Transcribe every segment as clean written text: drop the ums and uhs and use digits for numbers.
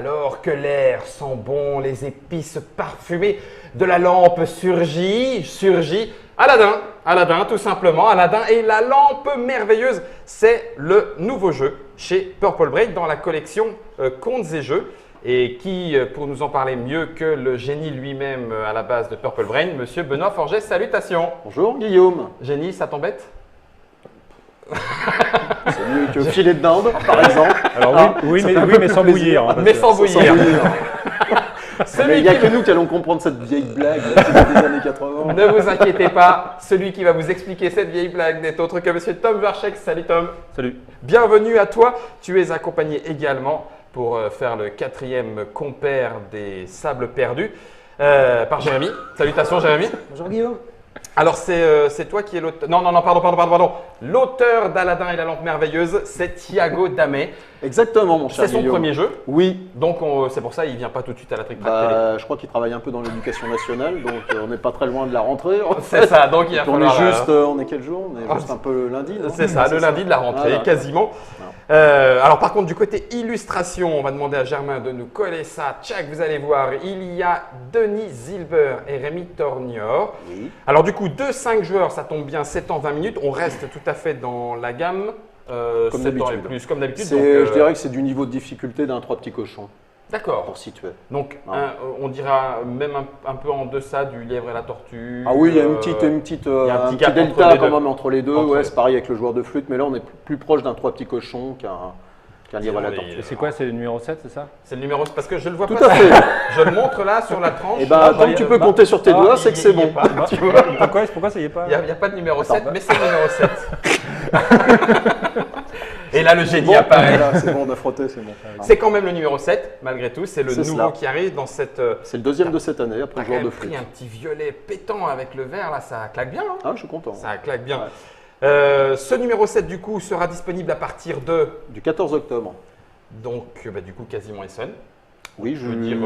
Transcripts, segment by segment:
Alors que l'air sent bon, les épices parfumées de la lampe surgit Aladdin tout simplement, Aladdin et la lampe merveilleuse, c'est le nouveau jeu chez Purple Brain dans la collection Contes et Jeux. Et qui, pour nous en parler mieux que le génie lui-même à la base de Purple Brain, Monsieur Benoît Forget, salutations. Bonjour Guillaume. Génie, ça t'embête? C'est mieux que filet de dinde, par exemple. Alors oui, mais sans bouillir. Hein, mais sans bouillir. Mais il n'y a que nous qui allons comprendre cette vieille blague des années 80. Ne vous inquiétez pas, celui qui va vous expliquer cette vieille blague n'est autre que Monsieur Tom Varchek. Salut Tom. Salut. Bienvenue à toi. Tu es accompagné également pour faire le 4e compère des Sables Perdus par Jérémy. Salutations Jérémy. Bonjour Guillaume. Alors c'est toi qui es l'auteur. Non, pardon. L'auteur d'Aladin et la lampe merveilleuse, c'est Thiago Damet. Exactement, mon cher C'est son Guillaume. premier jeu. Oui. Donc c'est pour ça qu'il ne vient pas tout de suite à la Trick Track Télé. Je crois qu'il travaille un peu dans l'éducation nationale, donc on n'est pas très loin de la rentrée. C'est ça, donc il va on falloir… est juste, on est quel jour? On est juste un peu le lundi, non? C'est ça, le lundi de la rentrée, Voilà. quasiment. Alors par contre, du côté illustration, on va demander à Germain de nous coller ça. Tchac, vous allez voir, il y a Denis Zilber et Rémi Tornior. Oui. Alors du coup, 2-5 joueurs, ça tombe bien, 7 ans, 20 minutes. On reste tout à fait dans la gamme. Comme 7 ans et d'habitude. plus, comme d'habitude. Je dirais que c'est du niveau de difficulté d'un 3 petits cochons, D'accord. pour situer. Donc Non. on dira même un peu en deçà du lièvre et la tortue. Ah oui, il y a un un petit gap entre delta les quand deux. même entre les deux. Entre Ouais, les c'est pareil avec le joueur de flûte, mais là on est plus proche d'un 3 petits cochons qu'un lièvre à la tortue. Et c'est quoi, c'est le numéro 7, c'est ça? C'est le numéro, parce que je le vois Tout pas. à fait. Je le montre là sur la tranche. Et bah, tant que tu peux compter sur tes doigts, c'est que c'est bon. Pourquoi ça y est pas? Il n'y a pas de numéro Attends, 7, mais c'est le numéro 7. Et là, le génie Bon, apparaît. voilà, c'est bon, on a frotté, c'est bon. C'est quand même le numéro 7, malgré tout. C'est le C'est nouveau cela. qui arrive dans cette… C'est le deuxième de cette année, après T'as le quand joueur de même flûte. pris un petit violet pétant avec le vert, là, ça claque bien. Hein, Ah, je suis content. ça claque bien. Ouais. Ce numéro 7, du coup, sera disponible à partir de… Du 14 octobre. Donc, du coup, quasiment Essen. Oui, je veux dire,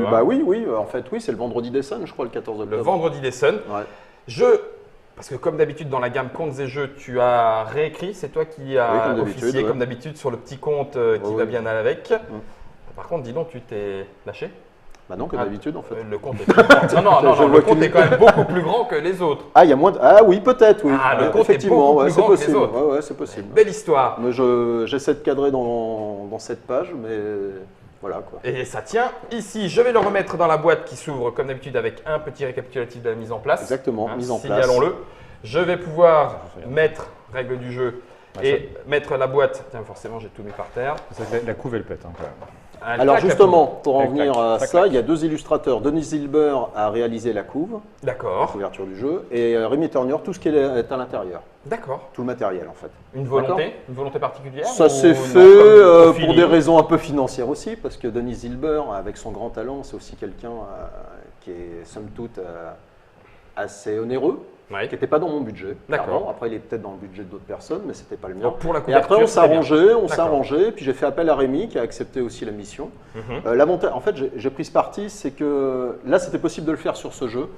Bah oui, en fait, oui, c'est le vendredi des Suns, je crois, le 14 octobre. Le vendredi d'Essen. Ouais. Parce que comme d'habitude dans la gamme Contes et Jeux, tu as réécrit, c'est toi qui as Oui, comme d'habitude, officié ouais. comme d'habitude sur le petit conte qui va Oui. bien avec. Par contre, dis donc, tu t'es lâché? Bah non, comme d'habitude, en fait. Le compte est plus grand. Non, Je le vois compte qu'une- est quand même beaucoup plus grand que les autres. Ah, il y a moins de… Ah oui, peut-être, oui. Ah, le compte est effectivement, beaucoup ouais, plus c'est grand que les possible. autres. Ouais, c'est possible. Belle histoire. Mais j'essaie de cadrer dans cette page, mais voilà quoi. Et ça tient ici. Je vais le remettre dans la boîte qui s'ouvre comme d'habitude avec un petit récapitulatif de la mise en place. Exactement, mise en place. Signalons-le. Je vais pouvoir mettre, règle du jeu, et mettre la boîte. Tiens, forcément, j'ai tout mis par terre. La couve, elle pète. Hein, quand même. Elle Alors claque, la justement, couve. pour en Tac, venir tac, à tac, ça, tac. il y a deux illustrateurs. Denis Zilber a réalisé la couve, la D'accord, couverture du jeu, et Rémi Turner, tout ce qui est à l'intérieur, d'accord. tout le matériel en fait. Une D'accord. volonté particulière Ça ou s'est non, fait comme au pour feeling des raisons un peu financières aussi, parce que Denis Zilber, avec son grand talent, c'est aussi quelqu'un qui est somme toute assez onéreux, Ouais. qui n'était pas dans mon budget. D'accord. clairement. Après, il est peut-être dans le budget d'autres personnes, mais c'était pas le mien. Donc, pour la Et après, couverture, on c'est bien. s'est D'accord. arrangé, puis j'ai fait appel à Rémi, qui a accepté aussi la mission. Mhm. L'avantage, en fait, j'ai pris ce parti, c'est que là, c'était possible de le faire sur ce jeu,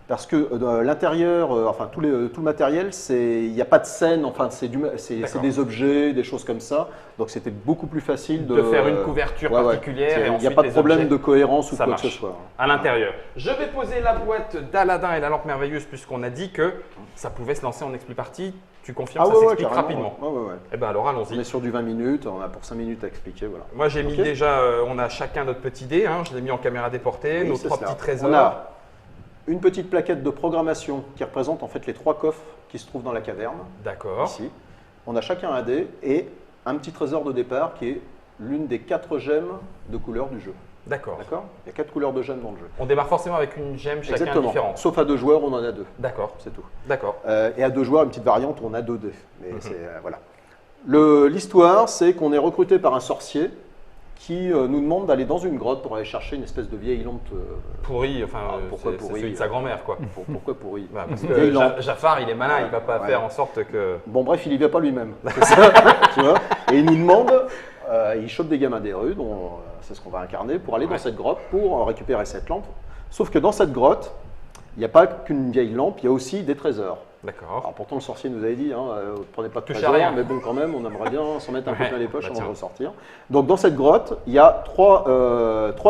parce que l'intérieur, enfin tout le matériel, il n'y a pas de scène, enfin c'est D'accord. des objets, des choses comme ça, donc c'était beaucoup plus facile De faire une couverture particulière et Il n'y a ensuite pas de les problème objets. de cohérence ou Ça quoi que marche. ce soit. À l'intérieur. Je vais poser la boîte d'Aladin et la lampe merveilleuse puisqu'on a dit que ça pouvait se lancer en expli partie. Tu confirmes, ça s'explique carrément, rapidement. ouais. Eh bien alors On allons-y. est sur du 20 minutes, on a pour 5 minutes à expliquer, voilà. Moi j'ai mis Ok. déjà, on a chacun notre petit dé, hein, je l'ai mis en caméra déportée, Oui, nos c'est 3 cela. petits trésors. On a une petite plaquette de programmation qui représente en fait les 3 coffres qui se trouvent dans la caverne, D'accord. ici. On a chacun un dé et un petit trésor de départ qui est l'une des 4 gemmes de couleur du jeu. D'accord. D'accord? Il y a 4 couleurs de gemmes dans le jeu. On démarre forcément avec une gemme chacun Exactement. différente. Sauf à 2 joueurs, on en a 2. D'accord. C'est tout. D'accord. Et à 2 joueurs, une petite variante où on a 2 dés. Mais Mhm. c'est, voilà. L'histoire, c'est qu'on est recruté par un sorcier qui nous demande d'aller dans une grotte pour aller chercher une espèce de vieille lampe. Pourri, enfin, pourquoi c'est pourri celui de sa grand-mère quoi. Pourquoi pourri? Bah, parce Une vieille que lampe. Jafar il est malin, il va pas Ouais. faire en sorte que… Bon, bref, il y va pas lui-même. C'est ça, tu vois. Et il nous demande, il chope des gamins des rues, dont c'est ce qu'on va incarner, pour aller dans cette grotte pour récupérer cette lampe. Sauf que dans cette grotte, il n'y a pas qu'une vieille lampe, il y a aussi des trésors. D'accord. Alors pourtant le sorcier nous avait dit, prenez pas de Touchez trésor, à rien. mais bon quand même, on aimerait bien s'en mettre un peu Ouais, plein les poches bah avant tiens. de ressortir. Donc dans cette grotte, il y a trois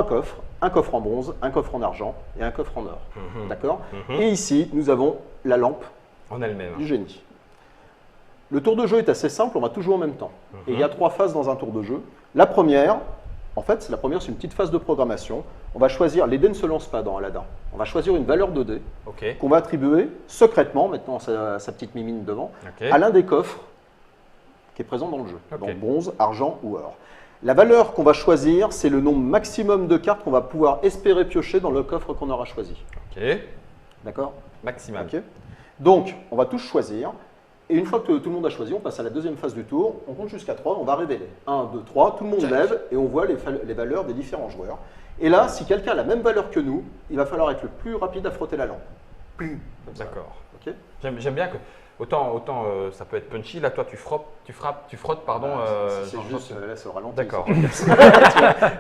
coffres, un coffre en bronze, un coffre en argent et un coffre en or. Mhm. D'accord. Mhm. Et ici, nous avons la lampe En elle-même. du génie. Le tour de jeu est assez simple, on va tout jouer en même temps. Et il y a 3 phases dans un tour de jeu. La première, c'est une petite phase de programmation. On va choisir, les dés ne se lancent pas dans Aladdin. On va choisir une valeur de dés Ok. qu'on va attribuer secrètement, maintenant sa petite mimine devant, Ok. à l'un des coffres qui est présent dans le jeu. Ok. Donc bronze, argent ou or. La valeur qu'on va choisir, c'est le nombre maximum de cartes qu'on va pouvoir espérer piocher dans le coffre qu'on aura choisi. Ok. D'accord? Maximal. Ok. Donc, on va tous choisir. Et une fois que tout le monde a choisi, on passe à la deuxième phase du tour. On compte jusqu'à 3, on va révéler. 1, 2, 3, tout le monde Check. lève et on voit les valeurs des différents joueurs. Et là, si quelqu'un a la même valeur que nous, il va falloir être le plus rapide à frotter la lampe. Comme ça. D'accord. Ok. J'aime bien que autant ça peut être punchy. Là, toi, tu frottes, pardon. C'est genre, juste, là, c'est au ralenti. D'accord.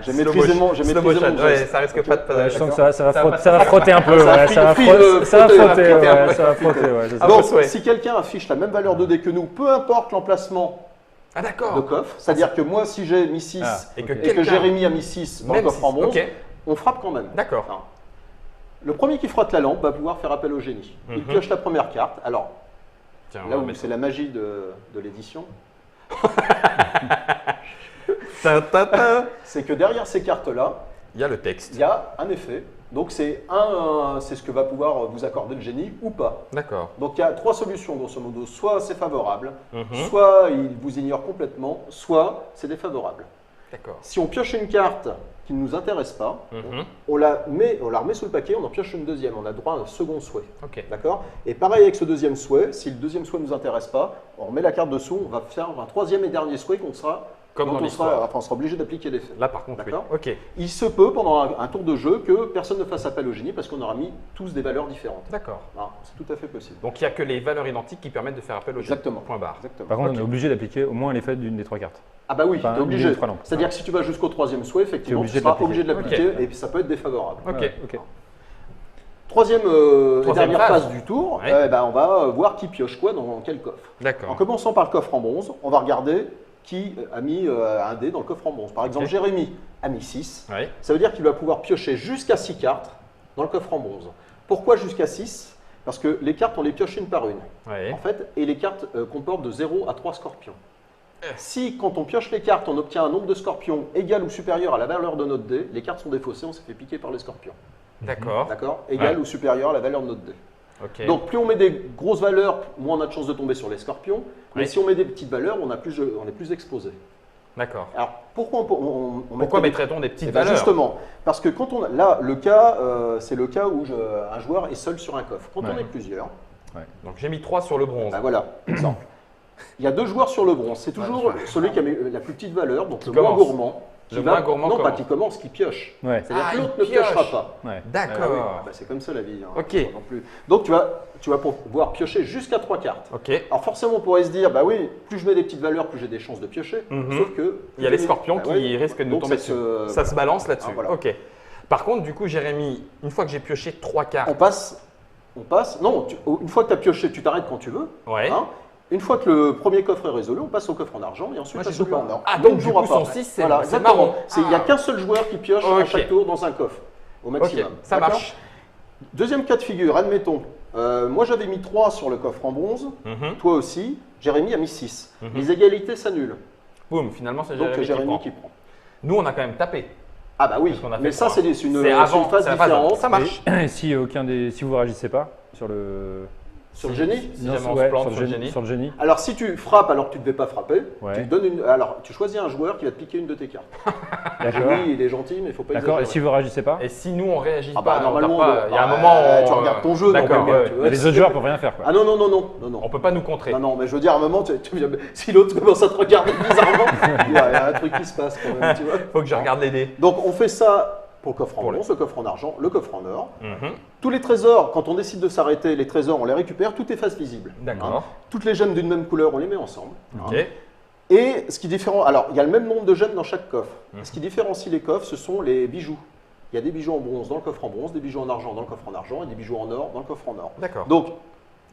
J'ai maîtrisé mon Slow motion. geste. Ouais, ça risque pas de Ouais, je sens que d'accord. ça va frotter un peu. Ça va ouais, ça va frotter, frotter, ça va frotter, frotter, frotter, ouais, ça va frotter, ouais, c'est ça. Ah, Donc, bon souhait. si quelqu'un affiche la même valeur de dés que nous, peu importe l'emplacement Ah, de d'accord. coffre, c'est-à-dire que moi, si j'ai mis 6 Ah, Et que ok. et que quelqu'un. Jérémy a mis 6 dans le Même coffre en six. bronze, Ok. on frappe quand même. D'accord. Enfin, le premier qui frotte la lampe va pouvoir faire appel au génie. Il Mhm. pioche la première carte. Alors, Tiens, on là va où mettre- c'est la magie de l'édition, Ta, ta, ta. c'est que derrière ces cartes-là, Il y a le texte. il y a un effet. Donc, c'est ce que va pouvoir vous accorder le génie ou pas. D'accord. Donc, il y a 3 solutions, grosso modo. Soit c'est favorable, Mhm. soit il vous ignore complètement, soit c'est défavorable. D'accord. Si on pioche une carte qui ne nous intéresse pas, Mhm. on la remet sous le paquet, on en pioche une deuxième, on a droit à un second souhait. Ok. D'accord? Et pareil avec ce deuxième souhait, si le deuxième souhait ne nous intéresse pas, on remet la carte dessous, on va faire un troisième et dernier souhait qu'on sera, Comme dont dans on l'histoire. sera, enfin, on sera obligé d'appliquer l'effet. Là, par contre, oui. D'accord. Ok. Il se peut pendant un tour de jeu que personne ne fasse appel au génie parce qu'on aura mis tous des valeurs différentes. D'accord. Ah, c'est tout à fait possible. Donc, il n'y a que les valeurs identiques qui permettent de faire appel au jeu. Exactement. Point barre. Exactement. Par contre, Ok. on est obligé d'appliquer au moins l'effet d'une des 3 cartes. Ah bah oui, Enfin, t'es une obligé. des 3 lampes. C'est-à-dire que si tu vas jusqu'au troisième souhait, effectivement, tu obligé de seras l'appliquer. obligé de l'appliquer Ok. et puis ça peut être défavorable. Ok. Ouais, ok. Troisième, Troisième dernière phase. phase du tour, Ouais. on va voir qui pioche quoi dans quel coffre. En D'accord. commençant par le coffre en bronze, on va regarder qui a mis un dé dans le coffre en bronze. Par exemple, Ok. Jérémy a mis 6. Oui. Ça veut dire qu'il va pouvoir piocher jusqu'à 6 cartes dans le coffre en bronze. Pourquoi jusqu'à 6? Parce que les cartes, on les pioche une par une. Oui. En fait, et les cartes comportent de 0 à 3 scorpions. Si, quand on pioche les cartes, on obtient un nombre de scorpions égal ou supérieur à la valeur de notre dé, les cartes sont défaussées, on s'est fait piquer par les scorpions. D'accord. D'accord? Égal ou supérieur à la valeur de notre dé. Ok. Donc, plus on met des grosses valeurs, moins on a de chances de tomber sur les scorpions. Mais Oui. si on met des petites valeurs, on est plus exposé. D'accord. Alors, pourquoi on Pourquoi mettrait mettrait-on des petites Eh ben, valeurs? justement, parce que quand on a, là, le cas, c'est le cas où un joueur est seul sur un coffre. Quand on Ouais. est plusieurs, Donc, j'ai mis 3 sur le bronze. ben voilà, exemple. Il y a 2 joueurs sur le bronze. C'est toujours Ouais. celui qui a mis la plus petite valeur, donc Qui le moins commence. gourmand. Le qui moins gourmand non, pas commence. qui commence, qui pioche. Ouais. C'est-à-dire Ah, que l'autre il ne piochera pioche. pas. Ouais. D'accord. Ah oui, bah, c'est comme ça la vie. Ok. Non plus. Donc tu vas pouvoir piocher jusqu'à 3 cartes. Ok. Alors forcément, on pourrait se dire, bah oui, plus je mets des petites valeurs, plus j'ai des chances de piocher. Mhm. Sauf que Il y a les scorpions bah qui ouais. risquent de nous Donc, tomber ça dessus. se- Ça se balance là-dessus. Ah, voilà. Ok. Par contre, du coup, Jérémy, une fois que j'ai pioché 3 On cartes. passe. Non, une fois que tu as pioché, tu t'arrêtes quand tu veux. Ouais. hein. Une fois que le premier coffre est résolu, on passe au coffre en argent et ensuite Moi, à j'ai celui tout en pas. or. Ah, donc, on du jouera coup, pas. son 6, c'est exactement. marrant. Il n'y a qu'un seul joueur qui pioche à Ok. chaque tour dans un coffre, au Ok, maximum. ça D'accord. marche. Deuxième cas de figure, admettons. Moi j'avais mis 3 sur le coffre en bronze, Mhm. toi aussi, Jérémy a mis 6. Mhm. Les égalités s'annulent. Boum, finalement, c'est Donc Jérémy, Jérémy qui qui prend. prend. Nous, on a quand même tapé. Ah bah oui, Parce qu'on a fait mais ça 3. c'est une C'est phase avant, c'est la phase avant. différente. Ça marche. Et si si vous réagissez pas sur le Sur le génie. Si jamais on ouais, se plante sur le génie. sur le génie. Alors si tu frappes alors que tu ne devais pas frapper, Ouais. tu donnes alors tu choisis un joueur qui va te piquer une de tes cartes. D'accord. Oui, il est gentil, mais il faut pas D'accord. Et exagérer. si vous réagissez pas, Et si nous, on réagit Ah bah, pas, normalement, on tape pas, il y a un bah, moment où tu regardes ton jeu, D'accord, donc, ouais. tu vois. les autres joueurs peuvent rien faire quoi. Ah non. On peut pas nous contrer. Non, mais je veux dire, à un moment, si l'autre commence à te regarder bizarrement, il y a un truc qui se passe quand même, tu vois. Faut que je regarde les dés. Donc on fait ça pour le coffre en Pour le- bronze, le coffre en argent, le coffre en or. Mhm. Tous les trésors, quand on décide de s'arrêter, les trésors, on les récupère, tout est face visible. D'accord. Hein. Toutes les gemmes d'une même couleur, on les met ensemble. hein. Ok. Et ce qui différencie, alors il y a le même nombre de gemmes dans chaque coffre. Mhm. Ce qui différencie les coffres, ce sont les bijoux. Il y a des bijoux en bronze dans le coffre en bronze, des bijoux en argent dans le coffre en argent et des bijoux en or dans le coffre en or. D'accord. Donc,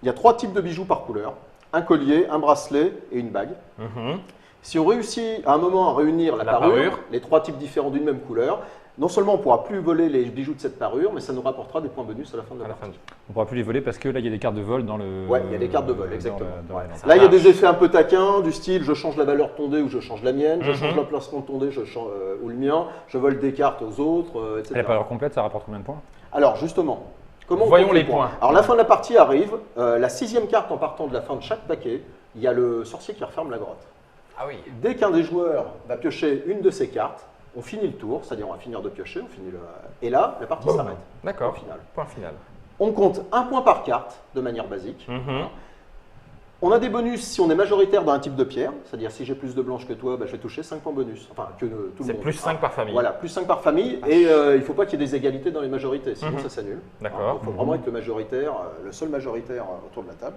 il y a 3 types de bijoux par couleur. Un collier, un bracelet et une bague. Mhm. Si on réussit à un moment à réunir la parure, parure. les 3 types différents d'une même couleur, non seulement on ne pourra plus voler les bijoux de cette parure, mais ça nous rapportera des points bonus à la fin de la À la partie. fin du- On ne pourra plus les voler parce que là, il y a des cartes de vol dans le. Ouais, il y a des cartes de vol, dans exactement. dans Ouais. la- Là, il y a marche. des effets un peu taquins, du style je change la valeur de ton dé ou je change la mienne, je Mhm. change l'emplacement de ton dé ou le mien, je vole des cartes aux autres, etc. Et la parure complète, ça rapporte combien de points? Alors justement, comment on Voyons compte les points. Alors la fin de la partie arrive, la 6e carte en partant de la fin de chaque paquet, il y a le sorcier qui referme la grotte. Ah oui. Dès qu'un des joueurs va piocher une de ces cartes, on finit le tour, c'est-à-dire on va finir de piocher, et là, la partie s'arrête. D'accord. Au final. Point final. On compte un point par carte de manière basique. Mhm. On a des bonus si on est majoritaire dans un type de pierre, c'est-à-dire si j'ai plus de blanches que toi, bah, je vais toucher 5 points bonus. Enfin, que tout le C'est monde. plus 5 par famille. Voilà, plus 5 par famille, et il ne faut pas qu'il y ait des égalités dans les majorités, sinon Mhm. ça s'annule. D'accord. Il faut vraiment être le majoritaire, le seul majoritaire autour de la table.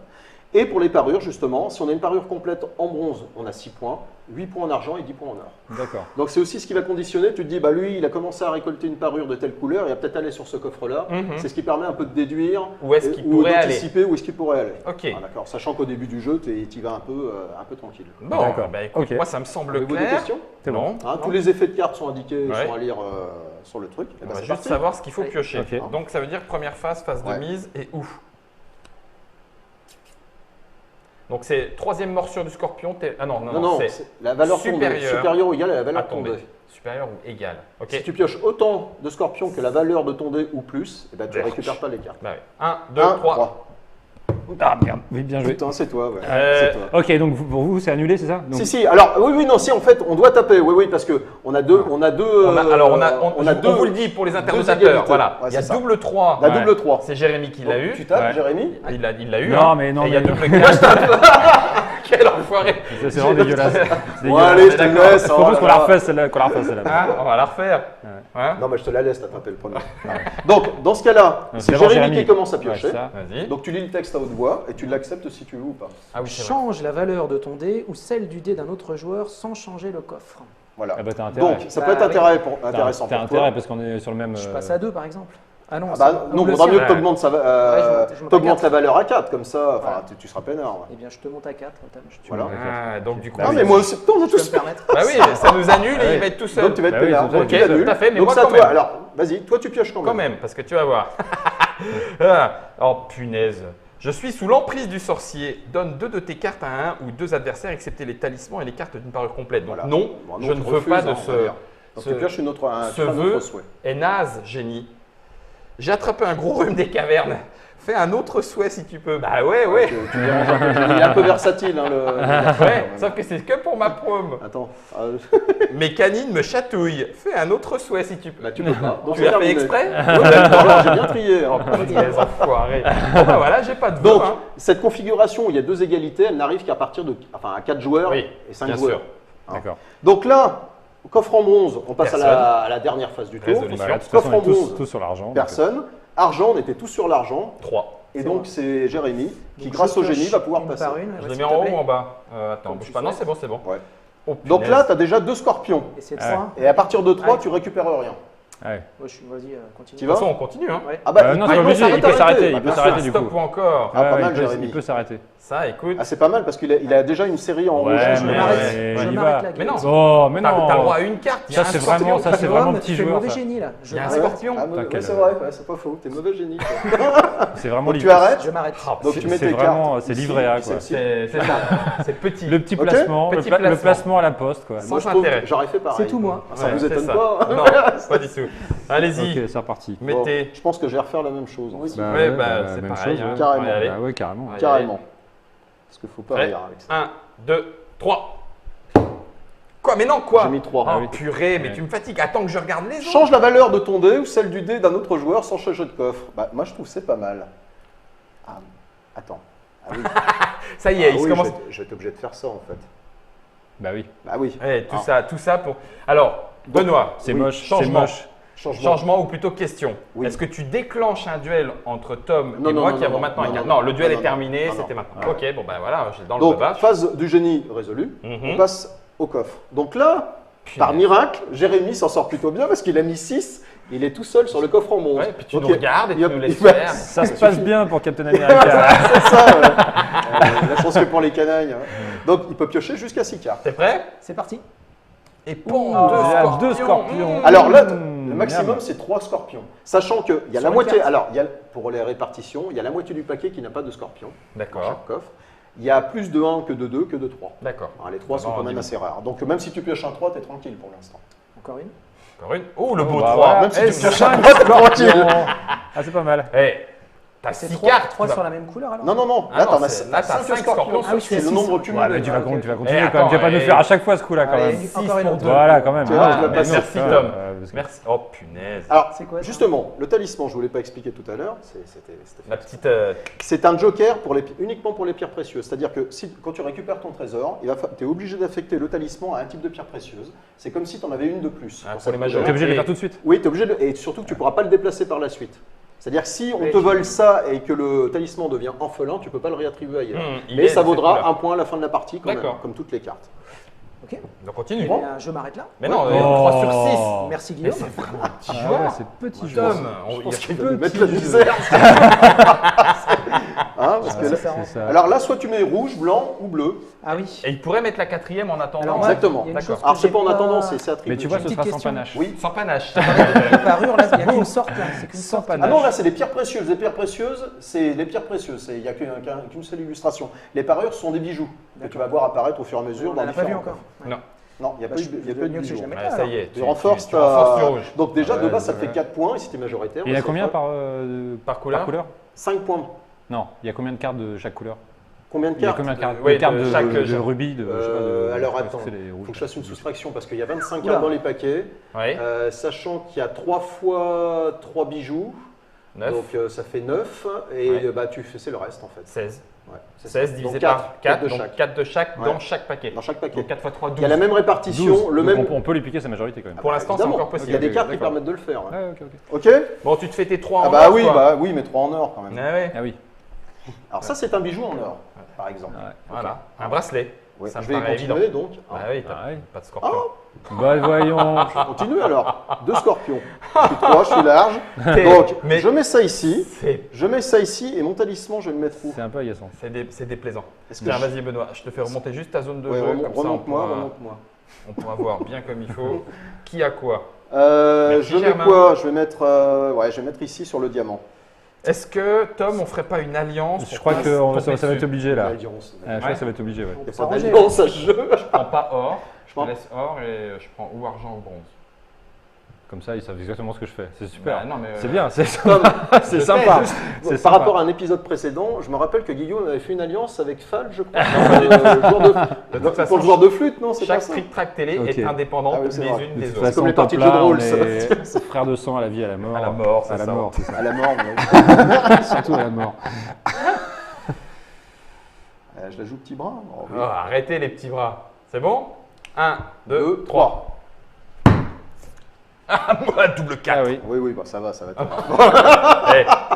Et pour les parures, justement, si on a une parure complète en bronze, on a 6 points, 8 points en argent et 10 points en or. D'accord. Donc c'est aussi ce qui va conditionner, tu te dis, bah lui, il a commencé à récolter une parure de telle couleur, il va peut-être aller sur ce coffre-là. Mhm. C'est ce qui permet un peu de déduire Où est-ce qu'il ou pourrait aller? d'anticiper où est-ce qu'il pourrait aller. Ok. Ah, d'accord, sachant qu'au début du jeu, tu y vas un peu tranquille. Bon, D'accord. bah écoute, Ok. moi ça me semble Avez-vous des clair. questions? C'est bon. Non. Tous les effets de cartes sont indiqués, Ouais. sont à lire sur le truc. Et On ben, va c'est juste parti. savoir ce qu'il faut Ouais. piocher. Ok. Donc ça veut dire première phase, phase de Ouais. mise et où? Donc c'est troisième morsure du scorpion. Ah non, non, Non, non, non, c'est c'est la valeur tondée, supérieure supérieure ou égale à la à valeur ton dé. tondée. Supérieur ou égal. Ok. Si tu pioches autant de scorpions que la valeur de ton dé ou plus, eh ben, tu ne Berk. récupères pas les cartes. Bah oui. 1, 2, 1, 3. Ah merde, oui, bien joué. Putain, c'est toi, ouais. Euh, C'est toi. Ok, donc pour vous, c'est annulé, c'est ça? Donc, Si, alors, oui, non, si, en fait, on doit taper, oui, parce que on a deux, on a deux, Alors on a on deux, vous le dit pour les deux internautateurs. égalités. Voilà. Ouais, Il y a c'est ça. double 3. la Ouais. double 3. C'est Jérémy qui l'a eu. Tu tapes, Ouais. Jérémy? Il l'a eu. Non, hein. mais non, Et il y a mais- double 4. Quel enfoiré. c'est vraiment dégueulasse. C'est Bon, dégueulasse. allez, je te d'accord. laisse. Je propose qu'on la refasse celle-là. Hein, on va la refaire. Hein Non, mais je te la laisse, t'as tapé le premier. Donc, dans ce cas-là, Non, c'est c'est d'abord Jérémy qui commence à Ouais, piocher. c'est ça. Vas-y. Donc, tu lis le texte à haute voix et tu l'acceptes si tu veux ou pas. Ah oui, c'est vrai. Change la valeur de ton dé ou celle du dé d'un autre joueur sans changer le coffre. Voilà. Ah bah t'as intérêt. Donc, ça Bah, peut être oui. intéressant T'as pour intérêt toi. parce qu'on est sur le même. Je passe à 2 par exemple. Ah non, Ah bah, non, le vaudra sien. mieux que tu augmentes, je monte à t'augmentes 4. la valeur à 4, comme ça, enfin, Ouais. tu seras peinard. ouais. Eh bien, je te monte à 4. Voilà. Ah, donc du coup. Bah Non, oui. mais moi aussi, on a Tu peux tous me permettre Bah oui, ça nous annule Ah et oui. il va être tout seul. Donc tu vas être Bah oui, peinard. c'est ça, Donc ok, tu l'annules. tout à fait, mais Donc moi, c'est à quand toi. même. Alors, vas-y, toi tu pioches quand Quand même. même, parce que tu vas voir. Ah, oh punaise. Je suis sous l'emprise du sorcier. Donne 2 de tes cartes à un ou 2 adversaires, excepté les talismans et les cartes d'une parure complète. Donc Voilà. non, Bon, je tu ne veux refuses, pas de hein, on va dire. Donc ce tu pioches un ce autre vœu souhait. est naze, génie. J'ai attrapé un gros rhume des cavernes. Fais un autre souhait si tu peux. Bah ouais, ouais. Tu déranges un peu. Il est un peu versatile, hein, le. Ouais, sauf que c'est que pour ma prom. Attends, Mes canines me chatouillent. Fais un autre souhait si tu peux. bah tu peux pas. Donc, Tu c'est l'as fait terminé. exprès Ouais, j'ai bien trié. hein. Les enfoirés. Bon bah voilà, j'ai pas de Donc, vœu, hein. cette configuration où il y a 2 égalités, elle n'arrive qu'à partir de, enfin, à 4 joueurs Oui, et 5 bien joueurs. sûr. D'accord. Donc là, coffre en bronze, on passe Personne. à la dernière phase du tour. Résolution. Bah, là, de toute Coffre façon, on en est bronze, tous sur l'argent. donc, personne. Argent, on était tous sur l'argent. 3. Et donc, c'est Jérémy qui, Donc, grâce je au génie, pioche va pouvoir une passer. par une, Je ouais, les s'il mets te en haut plaît. ou en bas Attends, Comme bouge tu pas. Non, souhaites. c'est bon, c'est bon. Ouais. Oh, Donc punaise. là, tu as déjà 2 scorpions. Et c'est Ouais. 3. Et à partir de 3, Ouais. tu récupères rien. Ouais. Vas-y, continue. Tu de vas toute façon, on continue. Hein. Ouais. Ah bah, Non, peut- c'est pas obligé, il peut s'arrêter. Bah, Il peut bien sûr. s'arrêter du Stop coup. ou encore. Ah, pas Ouais, mal, il peut- Jérémy. Il peut s'arrêter. Ça, écoute. Ah, c'est pas mal parce qu'il a déjà une série en rouge. Ouais, je mais m'arrête. ouais, Je il m'arrête va. là, Mais non. Oh, mais non. T'as le droit à une carte. Il y a Ça, un c'est scorpion. vraiment, ça, c'est Jérôme, vraiment tu petit fais le joueur. mauvais ça. génie là. Je Il y a un m'arrête. scorpion. Ah, Putain, ouais, quel- c'est vrai, ouais, c'est pas faux. T'es mauvais génie. C'est vraiment Donc livré. tu arrêtes. Je m'arrête. Ah, Donc c'est- tu mets c'est tes vraiment- cartes. c'est ici, livret A, puis quoi. celle-ci. C'est ça. C'est petit. Le petit Ok. placement, Petit le placement. placement à la poste, quoi. Moi, Sans je trouve intérêt. que j'aurais fait pareil. C'est tout, moi. Ça Ouais, vous c'est étonne ça. pas? Non, pas du tout. Allez-y. Ok, c'est reparti. Bon, Mettez. je pense que je vais refaire la même chose. Oui. Bah Ouais, ouais, bah, bah, c'est même pareil. chose, hein. ouais. Carrément. On va y aller. Bah ouais, carrément. Ouais. Carrément. Parce qu'il faut pas Prêt rire avec ça. 1, 2, 3. Quoi? Mais non, quoi? J'ai mis 3. Oh, oui. purée, mais Ouais. tu me fatigues. Attends que je regarde les autres. Change la valeur de ton dé ou celle du dé d'un autre joueur sans changer de coffre. Bah, moi, je trouve que c'est pas mal. Ah, attends. Ah oui. Ça y est, Ah il se oui, commence. je vais être obligé de faire ça en fait. Bah oui. Bah oui. Ouais, Ah. tout ça pour. Alors, Benoît, C'est Oui, moche, c'est changement. moche. Changement ou plutôt question. Oui. Est-ce que tu déclenches un duel entre Tom Non, et non, moi non, qui avons non, maintenant non, une carte? non, Non, le duel non, est non, terminé, non, c'était non. maintenant. Ok, bon ben voilà, j'ai dans le Donc, bavage. phase du génie résolue. Mhm. On passe au coffre. Donc là, par Punaise. miracle, Jérémy s'en sort plutôt bien parce qu'il a mis 6 Il est tout seul sur le coffre en bronze. Ouais, puis tu Donc, nous regardes et tu il y a- nous laisses il va- faire. Ça se passe bien pour Captain America. C'est ça. La chance que pour les canailles. Donc, il peut piocher jusqu'à 6 cartes. T'es prêt? C'est parti. Et bon, Il y a deux scorpions. Alors là, Mmh, le maximum, merde. c'est 3 scorpions. Sachant qu'il y a Sur la une moitié. carte. Alors, il y a, pour les répartitions, il y a la moitié du paquet qui n'a pas de scorpion dans D'accord, chaque coffre. Il y a plus de 1 que de 2 que de 3. d'accord. Les 3 sont Non, quand même dis-moi. assez rares. Donc, même si tu pioches un 3, t'es tranquille pour l'instant. Encore une. Encore une. Oh, le beau Bah 3. voilà. Même si Eh, tu pioches cinq un 3, t'es tranquille. scorpions. Ah, c'est pas mal. Eh, t'as C'est 6 trois cartes. trois tu sur vas- la même couleur alors. Non, non, non. Ah Là, non, t'en as c'est- là, t'as 5 cinq scorpions. scorpions. Ah oui, C'est c'est le six. nombre cumulé. Ouais, mais tu vas, Ah, ok. tu vas continuer Eh, quand même. Tu vas pas attends, nous faire à chaque fois ce coup-là quand Allez, même. encore une pour autre. deux. Voilà, quand même. Tu vois, Ah, je le mais passe. non, Merci, ça, Tom. parce que- Merci. Oh, punaise. Alors, C'est quoi, ça justement, le talisman, je ne vous l'ai pas expliqué tout à l'heure. La petite. C'est un joker uniquement pour les pierres précieuses. C'est-à-dire que quand tu récupères ton trésor, tu es obligé d'affecter le talisman à un type de pierre précieuse. C'est comme si tu en avais une de plus. Ah, Pour pour les cette majeurs. T'es couleur. obligé de les faire tout de suite. Oui, tu es obligé et surtout que tu ne pourras pas le déplacer par la suite. C'est-à-dire que si on Mais te je- vole ça et que le talisman devient orphelin, tu ne peux pas le réattribuer ailleurs. Il Mais est ça de cette vaudra couleur. un point à la fin de la partie, quand même, D'accord. comme toutes les cartes. Ok. Donc continue. Eh bien, je m'arrête là. Mais non, Ouais. 3 sur 6. Oh. Merci Mais Guillaume. c'est vraiment un petit Ah joueur. ouais, c'est petit joueur. Tom, Je pense il qu'il a va nous petit mettre la jeu. misère. Hein, parce que Ah, là- ça rend- c'est ça. alors là, soit tu mets rouge, blanc ou bleu. Ah oui. Et il pourrait mettre la 4e en attendant. Alors moi, Exactement. il y a une D'accord. chose que Alors c'est j'ai pas en attendant, c'est attribué. Mais tu vois, J'ai ce une sera petite sans question. panache. Oui. Sans panache. La parure là, il n'y a qu'une sorte là. C'est qu'une Sans sorte. panache. Ah non, là c'est les pierres précieuses. Les pierres précieuses, c'est les pierres précieuses. Il n'y a qu'une seule illustration. Les parures sont des bijoux que tu vas voir apparaître au fur et à mesure On dans n'en a pas vu différents encore. coffres. Non. Non, il n'y a Bah, pas eu je- il y a je pas eu veux de mieux que bijoux. je la mette. Ouais, ça y est. Tu renforces tu renforces du ta... rouge. Donc déjà, de Ouais, base, ça te ouais. fait 4 points, et si tu es majoritaire... Il y a ça combien fait Par couleur. 5 points. Non, il y a combien de cartes de chaque couleur? Combien de Il y a cartes combien de cartes? Oui, de cartes de de, chaque de genre. rubis, de, je sais pas, de- Alors je attends, sais pas, c'est les il rouges. faut que je fasse une soustraction parce qu'il y a 25 Oula. cartes dans les paquets, Oui. sachant qu'il y a 3 fois 3 bijoux, 9. donc ça fait 9, et Ouais. bah, tu fais, c'est le reste en fait. 16. Ouais, c'est 16 ça. divisé Donc, par 4, de donc chaque. 4 de chaque Ouais. dans chaque paquet. Dans chaque paquet. Donc 4 x 3, 12. Il y a la même répartition, 12. le Donc même... on peut lui piquer sa majorité quand même. Pour l'instant, c'est Évidemment, encore il y a possible. des cartes qui d'accord. permettent de le faire. Ouais. Ouais, ok, ok. Ok. Bon, tu te fais tes 3 en Ah bah or, oui, quoi. mais 3 en or quand même. Ah ouais. Ah oui. Alors ça, c'est un bijou en or, par exemple. Ouais. Voilà. Un bracelet. Ouais, Ça me je vais paraît continuer évident. donc. Ah oui, t'as Ah oui. pas de scorpion. Bah voyons. Je continue alors. 2 scorpions. Je suis 3, je suis large. T'es- Donc, mais- je mets ça ici. C'est Je mets ça ici et mon talisman, je vais le mettre où? C'est un peu agaçant. c'est déplaisant. Est-ce que Tiens, je- vas-y Benoît, je te fais remonter juste ta zone de Ouais, jeu, comme ça remonte-moi, remonte-moi. on pourra voir bien comme il faut qui a quoi. Je mets Germain. quoi? Je vais mettre, je vais mettre ici sur le diamant. Est-ce que Tom, on ferait pas une alliance Je pour crois qu'on- que pour ça va tomber être obligé là. L'alliance. Je crois que ça va être obligé, ouais. Il n'y a Ça pas arrange. d'alliance à ce jeu. Je prends pas or, je prends- laisse or et je prends ou argent ou bronze. Comme ça, ils savent exactement ce que je fais. C'est super. Bah, non, mais, C'est bien, c'est Comme- c'est je sympa. sais, C'est Par sympa. rapport à un épisode précédent, je me rappelle que Guillaume avait fait une alliance avec Fall, je crois. Le joueur De toute façon, pour le joueur de flûte, non? C'est pas Chaque ça? Trick Track Télé Ok. est indépendante Ah oui, c'est les vrai. unes De des toute autres. façon, comme les parties top de jeu de là, rôle, on ça. est frères de sang à la vie, à la mort. À la mort, c'est À la ça. mort, c'est ça. À la mort, mais... Surtout à la mort. Je la joue petit bras. Oh, oui. Oh, arrêtez les petits bras. C'est bon 1, 2, 2, 3. 3. Ah, moi, double 4. Ah oui. Oui, oui, bah, ça va.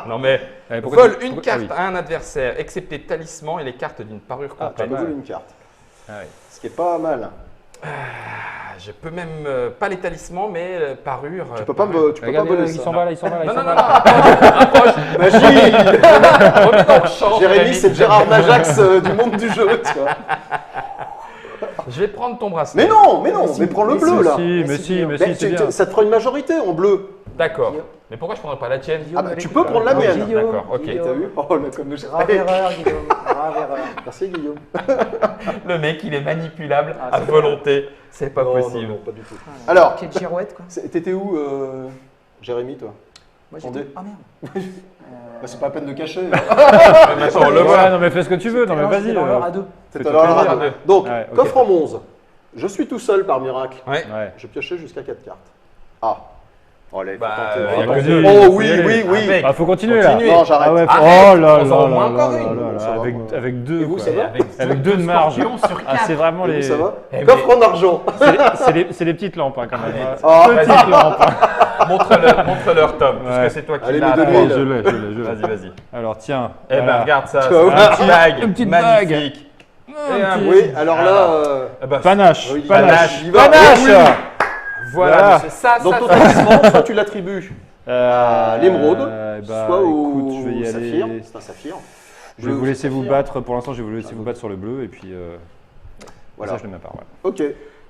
Non mais, Eh, pourquoi vole tu- une pourquoi- carte ah oui. à un adversaire, excepté talisman et les cartes d'une parure Ah, Tu complète. peux mal. voler une carte. Ah oui. Ce qui est pas mal. Ah, je peux même, pas les talismans, mais parure. Tu peux pas voler Regardez, il ça. s'en va là, il s'en va là, il Non, s'en non, va non, là. approche. Magie. Remets dans le champ, Jérémy, c'est Gérard Majax du monde du jeu, tu vois. Je vais prendre ton bracelet. Mais non, mais prends le bleu là. Mais si, c'est bien. Ça te fera une majorité en bleu. D'accord. Guillaume. Mais pourquoi je prendrais pas la tienne Ah bah, tu peux prendre la mienne. Guillaume, D'accord, ok. Guillaume. T'as vu? Oh, là, comme nous. Grave erreur, Guillaume. Grave erreur. Merci Guillaume. Le mec, il est manipulable Ah, à c'est volonté. C'est pas Non, possible. non, pas du tout. Ah, Alors. Quelle girouette quoi. T'étais où, Jérémy, toi? Moi Attendez. j'étais. Ah merde. Bah, c'est pas la peine de cacher. Mais attends, le Ouais, voilà. non mais fais ce que tu veux, non mais J'étais vas-y. dans l'heure à deux. C'était Fais-toi dans la plaisir. radio. Donc, Ouais, ok. coffre en 11. Je suis tout seul par miracle. Ouais. Ouais. Je piochais jusqu'à 4 cartes. Ah. Oh, allez, faut Bah, tenter. y a Faut que tenter. deux. Oh Faut oui, y aller. oui, oui. Avec. Ah, faut continuer là. Continuez. Non, j'arrête. Ah ouais, Arrête, oh là on s'en là au moins là encore là une. là là, Ça va, avec, moi. avec deux, Et vous, quoi. ça va Avec deux de marge. Scorpions sur Ah, c'est 4. vraiment Et vous, les. ça va? Eh, Coffre mais- en argent. C'est les petites lampes hein, quand même. hein. Ah, Petites lampes. hein. Montre-leur, Tom, Ouais. puisque c'est toi qui Allez, l'as. les deux Allez, billes. je l'ai. Vas-y, vas-y. Alors tiens. Eh ben, voilà. regarde ça. Tu C'est vois, une petite bague. Une petite bague. Magnifique. Et un Oui, alors là, Eh ben, Panache. oui, Panache. il va. Panache. Oui. Voilà, Voilà. monsieur. Ça, Donc ça, ton ça. talisman, soit tu l'attribues à l'émeraude, bah, soit écoute, au je vais y saphir. aller. C'est un saphir. Je vais vous laisser vous saphir. battre. Pour l'instant, je vais vous laisser vous battre sur le bleu et puis Voilà. ça, je le mets à part. Ouais. Ok.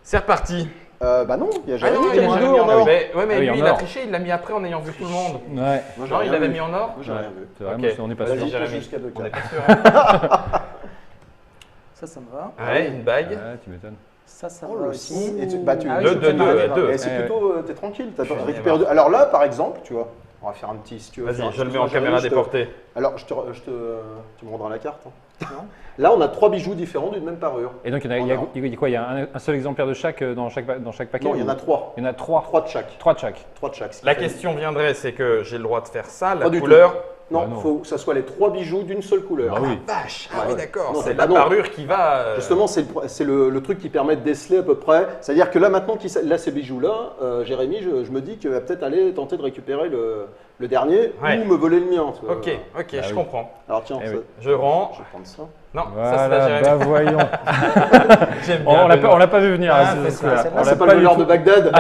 C'est reparti. Bah non, il y a Ah Jérémy non, qui il a a mis jamais deux mis en en or. or. Mais Ah lui, oui, il en a or. triché, il l'a mis après en ayant vu tout le monde. Ouais. Moi, j'ai Non, il rien l'avait vu. mis en or. Moi, j'ai Ouais. rien vu. C'est vrai, Ok. moi, on n'est pas Vas-y, sûr. Jérémy. Jusqu'à deux On n'est cartes. pas sûr. hein. Ça me va. Ouais, une bague. Ouais, tu m'étonnes. Ça Oh, me va le aussi. 6. Et tu, bah, tu, Ah oui, Deux, je deux, peux deux, m'arrêter. deux. Et c'est Ouais. plutôt, t'es tranquille, t'as Je vais récupéré voir. deux. Alors là, par exemple, tu vois, on va faire un petit, si tu veux. faire un Vas-y, je le petit mets en Jérémy, caméra je te- déportée. Alors, tu me rendras la carte. Hein. Là, on a 3 bijoux différents d'une même parure. Et donc, il y a quoi? Il y a un seul exemplaire de chaque dans chaque paquet? Non, il y en a 3. Il y en a 3. 3 de chaque. 3 de chaque. 3 de chaque. ce qui La fait- question viendrait, c'est que j'ai le droit de faire ça, la Pas du couleur. Non, Bah il non. faut que ça soit les 3 bijoux d'une seule couleur. Bah oui. Vache. Ah Ah oui, ouais. d'accord. Non, C'est c'est la pas non. parure qui va. Justement, c'est le truc qui permet de déceler à peu près. C'est-à-dire que là, maintenant, là, ces bijoux-là, Jérémy, je me dis qu'il va peut-être aller tenter de récupérer le dernier Ouais. ou me voler le mien. tu vois. Ok, ok, Bah je oui. comprends. Alors tiens, Eh ça- oui. Je rends. je vais prendre ça. Non, ça c'est la Voilà, Jérémy. bah voyons. J'aime On bien. l'a Benoît. pas vu venir. Ah, hein, c'est ce ça, coup-là. celle-là, On C'est l'a pas le du voleur tout. de Bagdad.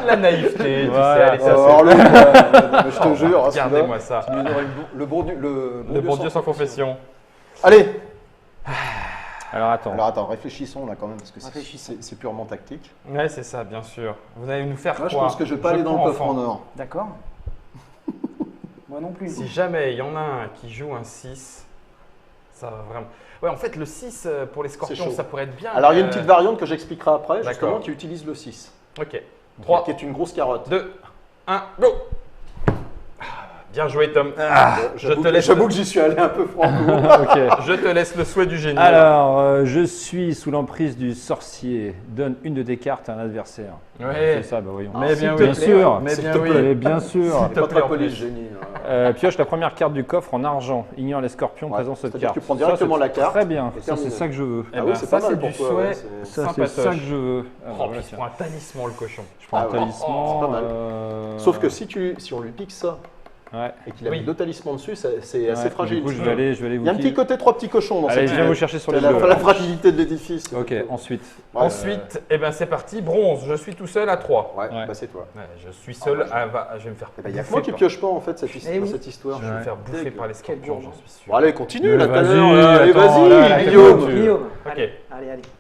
La naïveté, tu sais, Voilà. allez, ça Alors c'est. l'autre, je te jure, Regardez-moi ça. celui-là, le bon Dieu, Le bon Dieu sans confession. Allez. Alors attends. Alors attends, réfléchissons là quand même parce que Réfléchissons. c'est purement tactique. Ouais, c'est ça, bien sûr. Vous allez nous faire Moi, je quoi pense que je vais pas aller dans le prends coffre en enfant. or. D'accord. Moi non plus. Si jamais il y en a un qui joue un 6, ça va vraiment. Ouais, en fait, le 6 pour les scorpions, chaud. ça pourrait être bien. Alors il y a une petite variante que j'expliquerai après, D'accord. justement, qui utilise le 6, Ok. 3, qui est une grosse carotte. 2, 1, go. Bien joué, Tom. je te laisse. J'avoue que j'y suis allé un peu franco. Ok. Je te laisse le souhait du génie. Alors, je suis sous l'emprise du sorcier. Donne une de tes cartes à un adversaire. Ouais. C'est ça, bah voyons. Mais bien Bien oui. sûr. Mais S'il bien te oui. plaît. Mais bien sûr. C'est pas te plaît, très en poli, plus. le génie. hein. Pioche la première carte du coffre en argent. Ignore les scorpions Ouais, présents cette c'est-à-dire carte. que tu prends Ça, directement c'est la carte Très bien. et Ça, terminé. c'est ça que je veux. Eh Ah ben, oui, c'est ça, pas mal c'est pour du toi. souhait. ouais, c'est- Ça, c'est Sympatoche. ça que je veux. Ah, Oh, voilà, puis il se tiens. prend un talisman, le cochon. Je prends Ah un ouais. talisman. Oh, c'est pas mal. Sauf que si on lui pique ça Ouais. et qu'il a Oui. mis 2 talismans dessus, c'est assez Ouais, fragile. Du coup, je vais aller vous. Il y a un petit côté 3 petits cochons dans Allez, cette je viens vous chercher sur les C'est la, bleus. la fragilité de l'édifice. Ok, ensuite. Ouais, Ensuite, eh ben, c'est parti. Bronze, je suis tout seul à 3. Ouais, Ouais. bah c'est toi. Ouais, je suis seul Ah, je vais me faire Eh ben, il y a que bouffer moi qui par- pioche pas en fait Eh oui. dans cette histoire. Je vais me Ouais. faire bouffer par les Quel scorpions, jour. j'en suis sûr. Bon, allez, continue là, tout à Vas-y, l'heure. Là. Allez, attends, là, vas-y, là, Guillaume. Guillaume. Ok. Allez.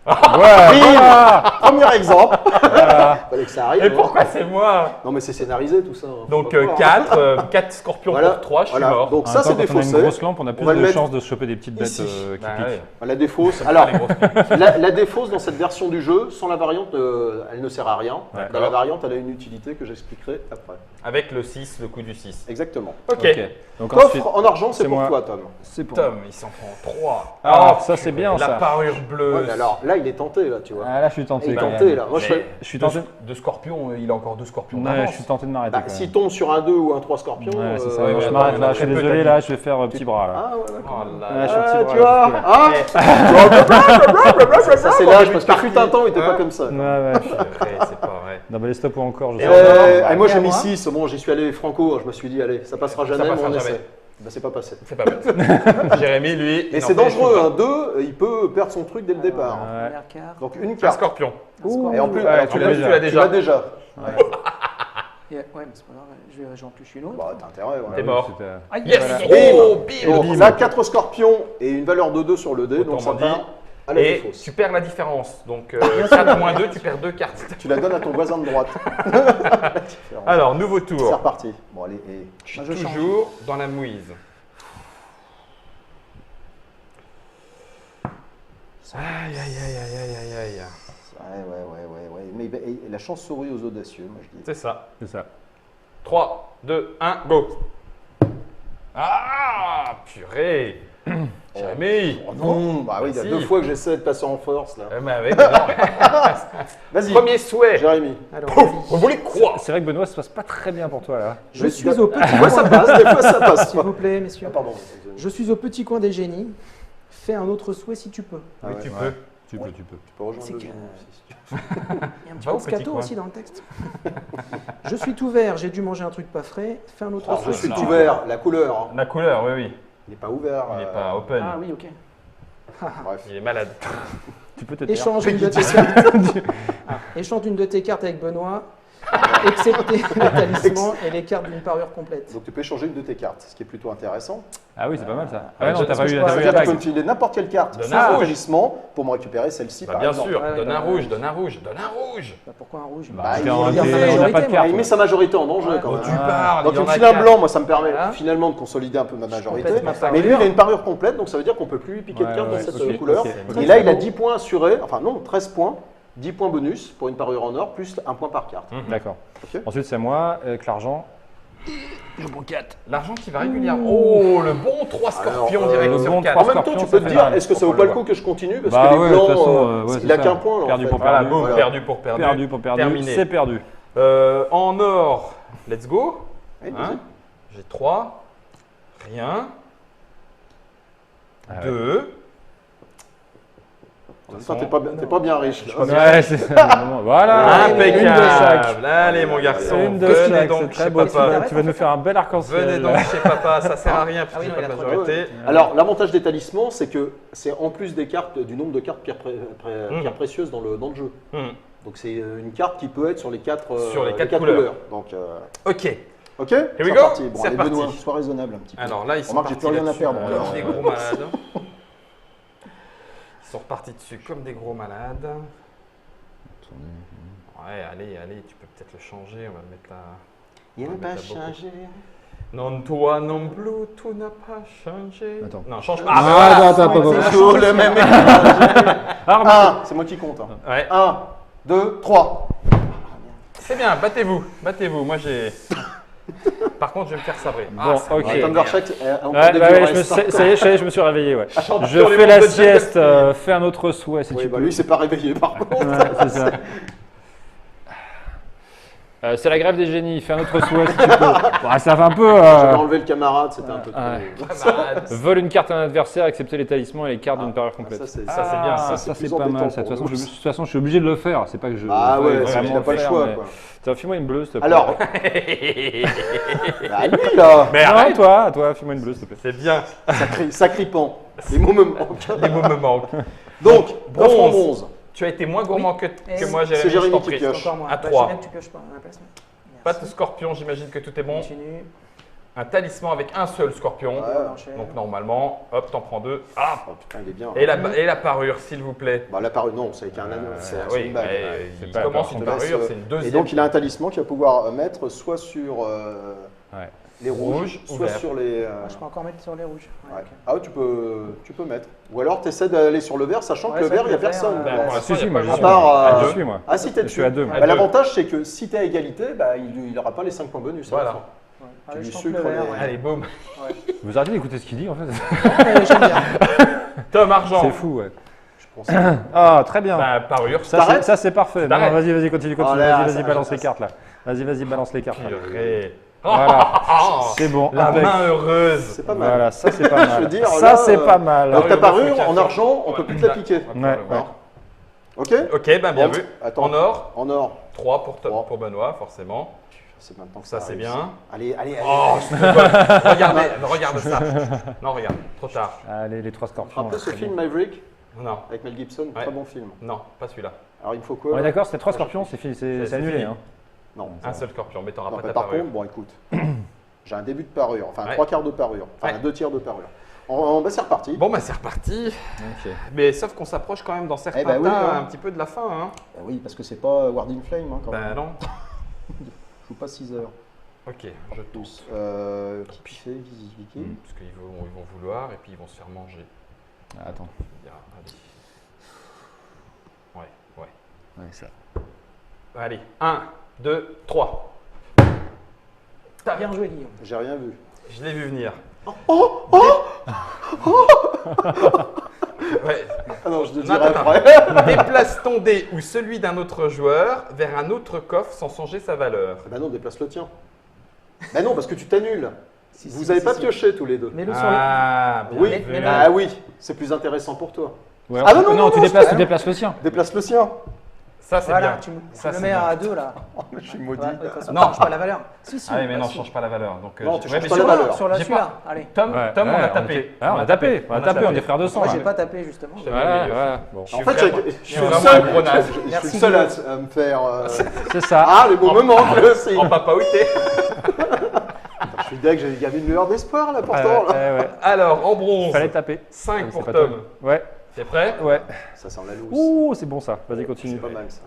Ouais, voilà. Premier exemple. Voilà. Fallait que ça arrive. Et hein. pourquoi c'est moi? Non, mais c'est scénarisé tout ça. hein. Donc Faut pas croire. 4 scorpions Voilà, pour 3, je suis voilà. mort. Donc En ça, même c'est temps, quand on a une défaussé. grosse lampe, on a plus va le de mettre chances de choper des petites bêtes ici. qui Bah piquent. ouais. La défausse. Ça Alors, fait les grosses- la défausse dans cette version du jeu, sans la variante, elle ne sert à rien. Ouais. Dans la variante, elle a une utilité que j'expliquerai après. Avec le 6, le coup du 6. Exactement. Ok. Donc Coffre ensuite, en argent, c'est c'est pour moi. toi, Tom. c'est pour Tom, il s'en prend 3. Ah, ça, c'est bien, La ça. parure bleue. Ouais, mais alors là, il est tenté, là, tu vois. Ah là, je suis Il tenté. est quand tenté, même. là. Moi, je Mais fais. Je suis tenté. De scorpions, il a encore 2 scorpions Ouais, d'avance. je suis tenté de m'arrêter. Bah, quand s'il même. tombe sur un 2 ou un 3 scorpions. Ouais, c'est ça. ouais, Moi, mais je attends, m'arrête on là. a Je suis très peu désolé, d'amis. là, je vais faire petit bras là. Ah, ouais, d'accord. Oh là Ouais, là. je suis un petit Ah, bras, tu vois. Eh. Ça, c'est l'âge, parce que fut un temps, il était pas comme ça. Ouais, ouais. Purée, c'est pas vrai. Non, bah, les stops ou encore. Je Et sais on pas. a- Et moi, j'ai à mis moi. 6. Bon, j'y suis allé franco. Je me suis dit, allez, ça passera jamais, passera mais on jamais. essaie. Bah, c'est pas passé. C'est pas mal. Jérémy, lui. Et il c'est en fait dangereux, pas. un 2, il peut perdre son truc dès le départ. Ouais. Première carte. Donc une Un carte. scorpion. Et en plus, Ouais, alors, tu Tu l'as l'as déjà. tu l'as déjà. déjà. Ouais, mais c'est pas grave. J'en plus une autre. Bah, t'as intérêt, ouais. T'es mort. C'était- Aïe, Yes. voilà. Oh, Et bim. donc, là, 4 scorpions et une valeur de 2 sur le dé, donc ça Autrement dit. part à la Et défausse. tu perds la différence. Donc 4 moins 2, tu perds 2 cartes. Tu la donnes à ton voisin de droite. La différence. Alors, nouveau C'est tour. reparti. Bon, allez, et... Je suis Ah, je change. toujours dans la mouise. Aïe, aïe, aïe, aïe, aïe, aïe, aïe. Ouais. Mais et la chance sourit aux audacieux, moi je dis. C'est ça. C'est ça. 3, 2, 1, go. Ah, purée. Jérémy. Oh non, bah oui, il y a Si. 2 fois que j'essaie de passer en force là. Mais avec, non. Vas-y, Premier souhait. Jérémy. Alors, On voulait quoi? C'est vrai que Benoît, ça se passe pas très bien pour toi là. je suis au petit Des fois ça coin. passe, des fois ça passe. S'il vous plaît, messieurs. Ah, pardon. Je suis au petit coin des génies. Fais un autre souhait si tu peux. Ah Oui, ouais. tu Ouais. peux. Tu peux, tu peux. Tu peux rejoindre C'est le que- génie aussi, si tu veux. Il y a un petit Va peu au de petit scato coin. aussi dans le texte. Je suis tout vert, j'ai dû manger un truc pas frais. Fais un autre Alors, je souhait. suis non. tout vert, la couleur. hein. La couleur, oui, oui. Il n'est pas ouvert. Il n'est pas open. Ah oui, ok. Bref. Il est malade. tu peux te taire. Échange une de tes cartes. Échange une de tes cartes avec Benoît, excepté le talisman et les cartes d'une parure complète. Donc tu peux échanger une de tes cartes, ce qui est plutôt intéressant. Ah oui, c'est pas mal ça. Ah, Ah non, je- t'as pas je eu crois- t'as eu la C'est-à-dire que tu peux bague. me filer n'importe quelle carte Donne sans un un rouge. talisman pour me récupérer celle-ci Bah, par bien exemple. sûr, Ouais, donne un ouais. rouge, donne un rouge, donne un rouge. Bah, pourquoi un rouge Bah, il t'es y a en- pas de t'es- on n'a pas de majorité, carte. Ah, il met sa majorité en danger Ouais. quand Oh, même. tu parles, Donc il il en me a file un quatre. blanc, moi ça me permet Voilà. finalement de consolider un peu ma majorité. complète ma Mais parure. lui il a une parure complète, donc ça veut dire qu'on peut plus lui piquer de Ouais, carte ouais, dans cette ok, couleur. ok. Et là il a 10 points assurés, enfin non, 13 points, 10 points bonus pour une parure en or, plus un point par carte. D'accord. Ok. Ensuite, c'est moi avec l'argent. L'argent qui va régulièrement. Oh, le bon 3 scorpions Alors, direct le sur bon 4. En trois même temps, tu Scorpion, peux ça te fait dire, mal. est-ce que ça Faut vaut pas pas le le coup voir. que je continue parce Bah que les ouais, de blancs, toute façon, ouais, il c'est a ça. qu'un point là. Perdu en pour fait. Voilà, perdu. boum, Voilà. perdu pour perdu. Perdu pour perdu. Terminé. C'est perdu. En or, let's go. Oui, Hein vas-y. J'ai 3. Rien. Ah ouais. 2. En même temps, t'es pas bien riche. là. Ouais, c'est ça. Voilà. Une de chaque. Impeccable. Allez, mon garçon. Une de Venez chaque, c'est donc très chez beau. papa. Tu vas nous faire un bel arc-en-ciel. Venez donc chez papa. Ça sert à rien Ah oui, puisque non, j'ai il pas a de trop de majorité. Alors, l'avantage des talismans, c'est que c'est en plus des cartes, du nombre de cartes pierres précieuses dans le jeu. Hmm. Donc c'est une carte qui peut être sur les quatre, Sur les quatre couleurs. Donc, Ok. ok, we c'est go. parti. Bon, C'est allez, reparti. Benoît, sois raisonnable un petit peu. Alors là, ils sont Remarque, j'ai partis plus rien à là-dessus perdre. comme des gros malades. Ils sont repartis dessus comme des gros malades. Ouais, allez, tu peux peut-être le changer. On va mettre la. Il On n'a va pas mettre la changé. Non, toi non plus, tout n'a pas changé. Attends. Non, change pas. Ah, voilà. attends, attends, C'est attends. toujours le même. Ah, C'est moi qui compte. Ouais. 1, 2, 3. C'est bien, battez-vous. Moi j'ai. Par contre, je vais me faire sabrer. Bon, ça ok. me fait Thundercheck, encore Ouais, des bah vieux ouais, restes. ça y est, je me suis réveillé. Ouais. Champion Je du fais monde la de sieste, Jungle fais un autre souhait si Oui, tu bah peux. lui, c'est pas réveillé par contre. Ouais, c'est ça. C'est la grève des génies, fais un autre souhait si tu peux. Bon, ça va un peu. J'avais enlevé le camarade, c'était un peu trop. Ouais. Camarade. Vole une carte à un adversaire, accepter les talismans et les cartes d'une parure Ça, complète. c'est Ça, c'est bien, ça, Ça, c'est c'est plus pas mal. embêtant Ça. De pour toute façon, nous. de toute façon, je suis obligé de le faire. C'est pas que je. Ah veuille ouais, c'est vraiment qu'il n'a pas le faire, choix. mais- Quoi. Tiens, file-moi une bleue, s'il te plaît. Alors, bah, lui là, Mais non, arrête, toi, file-moi une bleue, s'il te plaît. c'est bien. ça crippant. Les mots me manquent. Les mots me manquent. Donc, Bronze. coffre en bronze. Tu as été moins gourmand que Et moi, c'est Jérémy. Jérémy je t'en qui prie. pioche. Encore moi. À Bah, 3. Jérémy, tu pioches pas à la place. Pas Merci. de scorpion, j'imagine que tout est bon. Continue. Un talisman avec un seul scorpion. Ouais. On enchaîne. Donc normalement, hop, t'en prends 2. Ah, Oh putain, il est bien. et la parure, s'il vous plaît. Bah, la parure, non, c'est avec un anneau. C'est Oui, une bague. mais c'est il pas commence la une parure. parure, c'est une deuxième. Et donc, il a un talisman qu'il va pouvoir mettre soit sur Ouais. les rouges, Rouge ou soit vert. sur les. Moi, je peux encore mettre sur les rouges. Ouais, Ouais. ok. Ah, tu peux mettre. Ou alors, tu essaies d'aller sur le vert, sachant Ouais, que le ça, vert, il n'y a le vert, personne. Ben, Ouais, pour l'instant, Si, il y si, a moi, pas je de suis. À part, Je suis, moi. Ah, si t'es Je suis à 2. Bah, l'avantage, c'est que si t'es à égalité, bah, il n'aura pas les 5 points bonus. à la Voilà. fin. Ouais. Tu Allez, lui je tente sucres le vert, les- ouais. Allez, boum. Vous arrêtez d'écouter ce qu'il dit, en fait. J'aime bien. Tom, argent. C'est fou, ouais. Je pense que- Ah, très bien. Bah, parure, T'arrêtes C'est parfait. Non, T'arrêtes. vas-y, continue. Oh là, Vas-y, ça- balance ça- les cartes, là. Vas-y, balance les cartes. là. purée. Voilà. Oh, C'est bon. la impec. main heureuse. c'est pas mal. Voilà, ça, c'est pas mal. veux dire, Ça, là, c'est pas mal. Donc, ta Parure, parure en multiplication. argent, on peut plus te la piquer. Ouais. Ok. Ok, bah bien Bon, vu. attends. En or, En or. 3 pour, Trois. pour Benoît, forcément. C'est maintenant que Ça, c'est réussi. bien. Allez. Oh, je te vois. Regarde ça. Non, regarde, trop tard. Allez, les 3 scorpions. Rappelez là, ce c'est film bon. Maverick Non, avec Mel Gibson, Ouais. très bon film. non, pas celui-là. Alors il me faut quoi On est là d'accord, c'était 3 scorpions, c'est c'est annulé. fini. Hein. Non. Un seul scorpion, mais t'auras Non, pas mais ta par parure. contre, bon écoute, j'ai un début de parure, enfin Ouais. 3/4 de parure, enfin Ouais. 2/3 de parure. Bah, c'est reparti. Bon, bah c'est reparti. Ok. Mais sauf qu'on s'approche quand même dans certains Eh ben oui, tas hein. un petit peu de la fin. Hein. Bah oui, parce que c'est pas Ward in Flame hein, quand Bah même. non. Je joue pas 6 heures. Ok, je tousse. Qui fait Vicky Parce qu'ils vont vouloir et puis ils vont se faire manger. Ah, attends. Il y a- Allez. Ouais. Ouais, ça. Allez, 1, 2, 3. Bien joué, Guillaume. J'ai rien vu. Je l'ai vu venir. Ouais. Ah non, je te Non, dirai attends, après. Déplace ton dé ou celui d'un autre joueur vers un autre coffre sans changer sa valeur. Bah non, déplace le tien. Bah non, parce que tu t'annules. Si, Vous si, avez si, pas si. pioché tous les deux. Mets-le sur les. Ah, bien Oui, vu. mais ah oui, c'est plus intéressant pour toi. Ouais, Ah non, non, non, tu non, déplaces c'est- le sien. Déplace le sien. Ça, c'est Voilà, bien. tu Ça, le c'est mets bien. à 2 là. Je suis maudit. Ouais, de toute façon, Non. tu changes pas la valeur. Si, si. Ah oui, mais bah, non, si. je change pas la valeur. Donc, Non, tu ouais, changes mais pas sur la le- valeur. Sur la j'ai celui-là, pas- allez. Tom, Ouais, Tom, on ouais, a tapé. était- Ah, on a tapé, on a tapé, on est frères de sang. Moi, hein. j'ai pas tapé justement. Je te- Voilà, voilà. Bon. Je En suis fait, vraiment- je suis le vraiment seul, un gros naze. je suis Merci, le seul à, Guillaume. à me faire. C'est ça. Ah, les bons moments, là aussi. En papa ouité. Je suis deg, il y avait une lueur d'espoir là Ouais, pourtant. Là. ouais, ouais. Alors, en bronze, Fallait taper. 5 C'est pour pas Tom. Tom. Ouais, T'es prêt? ouais. Ça sent la loose. Ouh, c'est bon ça. Vas-y, C'est continue. pas mal ça.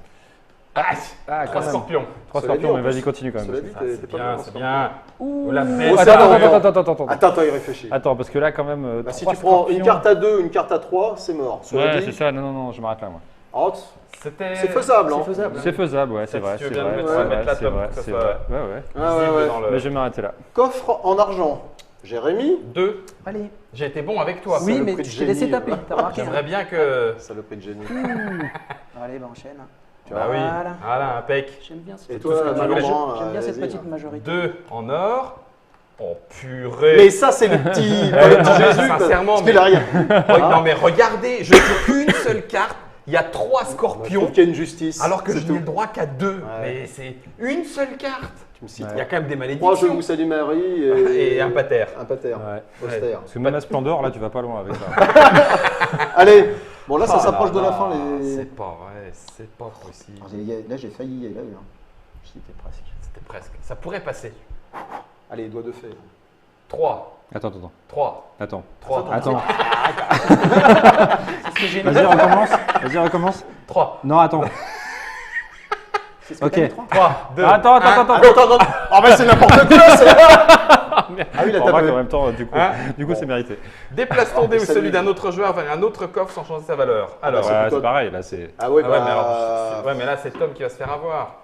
Ah, Ah, 3 quand même. scorpions. 3 Cela dit, scorpions, en mais plus, vas-y, continue quand même. Cela dit, Ah, t'es c'est pas bien, mal, c'est scorpion. bien. Ouh, La Oh, bête. c'est Attends, bon, attends, attends. attends, attends. Attends, il réfléchit. Attends, parce que là, quand même. Bah, si trois tu prends une scorpions. carte à 2, une carte à 3, c'est mort. Cela Ouais, dit, c'est ça. Non, non, non, je m'arrête là, moi. rentre. C'était. C'est faisable. Hein. C'est faisable. C'est faisable, ouais, c'est Si vrai. tu C'est viens de vrai, mettre- c'est ouais, vrai, mettre la c'est tome vrai, pour que ça c'est soit- vrai. Ouais, ouais. Ah, ouais, visible ouais. dans le- Mais je vais m'arrêter là. Coffre en argent. Jérémy, 2. Allez. J'ai été bon avec toi. Oui, le mais prix de je t'ai laissé génie, taper. T'as remarqué. J'aimerais hein. bien que. saloperie de génie. Allez, bah enchaîne. Bah oui. Voilà. Voilà, impec. J'aime bien cette Et petite toi, majorité. Malomran, J'aime bien cette vas-y. petite majorité. 2 en or. Oh purée. Mais ça, c'est le petit, Eh, le petit non, mais Jésus. sincèrement, parce qu'il a rien. Non mais regardez, je joue une seule carte. Il y a 3 Je scorpions. trouve qu'il y a une justice. Alors que c'est je tout. n'ai le droit qu'à 2. Ouais. Mais c'est une seule carte. Tu me cites. Il y a quand même des 3 jeux malédictions. Moussa du Marie Et un pater. Un pater. Ouais. Austère. Parce que même à Splendor, là, tu vas pas loin avec ça. Allez, bon là, ça Oh s'approche de là la fin. là, Les... C'est pas vrai, c'est pas possible. Là, j'ai failli y aller. Hein. J'y étais presque. C'était presque. Ça pourrait passer. Allez, doigt de fée. 3, Attends, attends, 3, attends. 3, Attends. C'est ce que j'ai mis. Vas-y, recommence. Vas-y, recommence. 3, Non, attends. C'est ce que Ok. t'as mis, 3 3, 2. Attends, attends, attends. Attends, non. Ah bah c'est n'importe quoi, c'est... Ah oui, la On remarque table. en même temps, du coup, Hein c'est mérité. Déplace ton dé ou ça celui lui- d'un autre joueur vers un autre coffre sans changer sa valeur. Alors, c'est Ouais, plutôt- c'est pareil, là, c'est. Ah ouais, ah ouais, bah... mais alors, ouais, mais là c'est Tom qui va se faire avoir.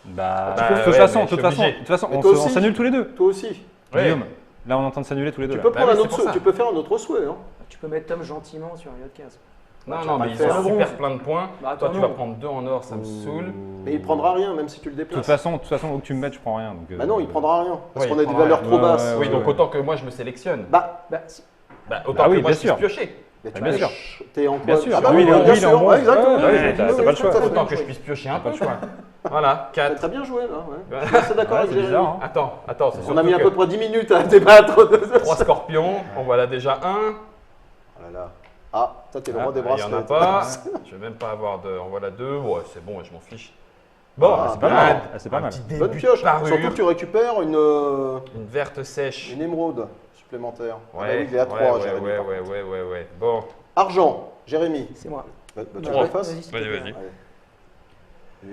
Bah, Bah, de ouais, toute façon, mais de toute je suis façon, obligé. de toute façon, Mais on toi se- on aussi. s'annule tous les deux. Toi aussi. Ouais. Guillaume, là, on est en train de s'annuler tous les deux. Tu peux, là. prendre Bah un oui, autre c'est pour souhait, ça. tu peux faire un autre souhait. Hein. Tu peux mettre Tom gentiment sur un case. Non, tu non, vas mais pas ils le faire. ont super plein de points. Bah, Toi, attends, tu vas non. prendre 2 en or, ça me saoule. Mais il prendra rien, même si tu le De toute déplaces. façon, où que tu me mettes, je prends rien. Donc, Bah non, il prendra rien. Parce Ouais, qu'on il a des prendra valeurs rien. trop Ouais, basses. ouais, Oui, donc autant que moi je me sélectionne. Bah, Bah, si. Bah, autant Ah oui, que moi bien je puisse sûr. piocher. mais tu bien peux- sûr. T'es en Bien quoi sûr. Ah bah Lui, oui, il est en- bien lui, il est en sûr. bronze. Ouais, exactement. Ouais, oui, ouais, oui, t'as oui, pas le choix. tout à fait. Autant que je puisse piocher un peu, quoi. Voilà, T'as 4. très bien joué, là. Ouais. Je suis assez d'accord Ouais, avec c'est Jérémy. bizarre, hein. Attends, c'est On surtout a mis à que peu près 10 minutes à débattre de 3 scorpions, en voilà déjà un. Oh là là. Ah, ça, t'es le Ah, roi des Il n'y en a bracelets. pas. Je vais même pas avoir de. En voilà 2. Ouais, c'est bon, je m'en fiche. Bon, Ah, c'est pas un- mal. Ah, c'est pas un mal. petit début Bonne pioche. de parure, Surtout que tu récupères une verte sèche. émeraude supplémentaire. Ah bah Ouais, oui, il est à 3, ouais, Jérémy. ouais, par ouais, contre. ouais. Bon, Argent, Jérémy. C'est moi. Bah, tu Bah, le refasses. s'il te Vas-y, plaît. vas-y. Allez.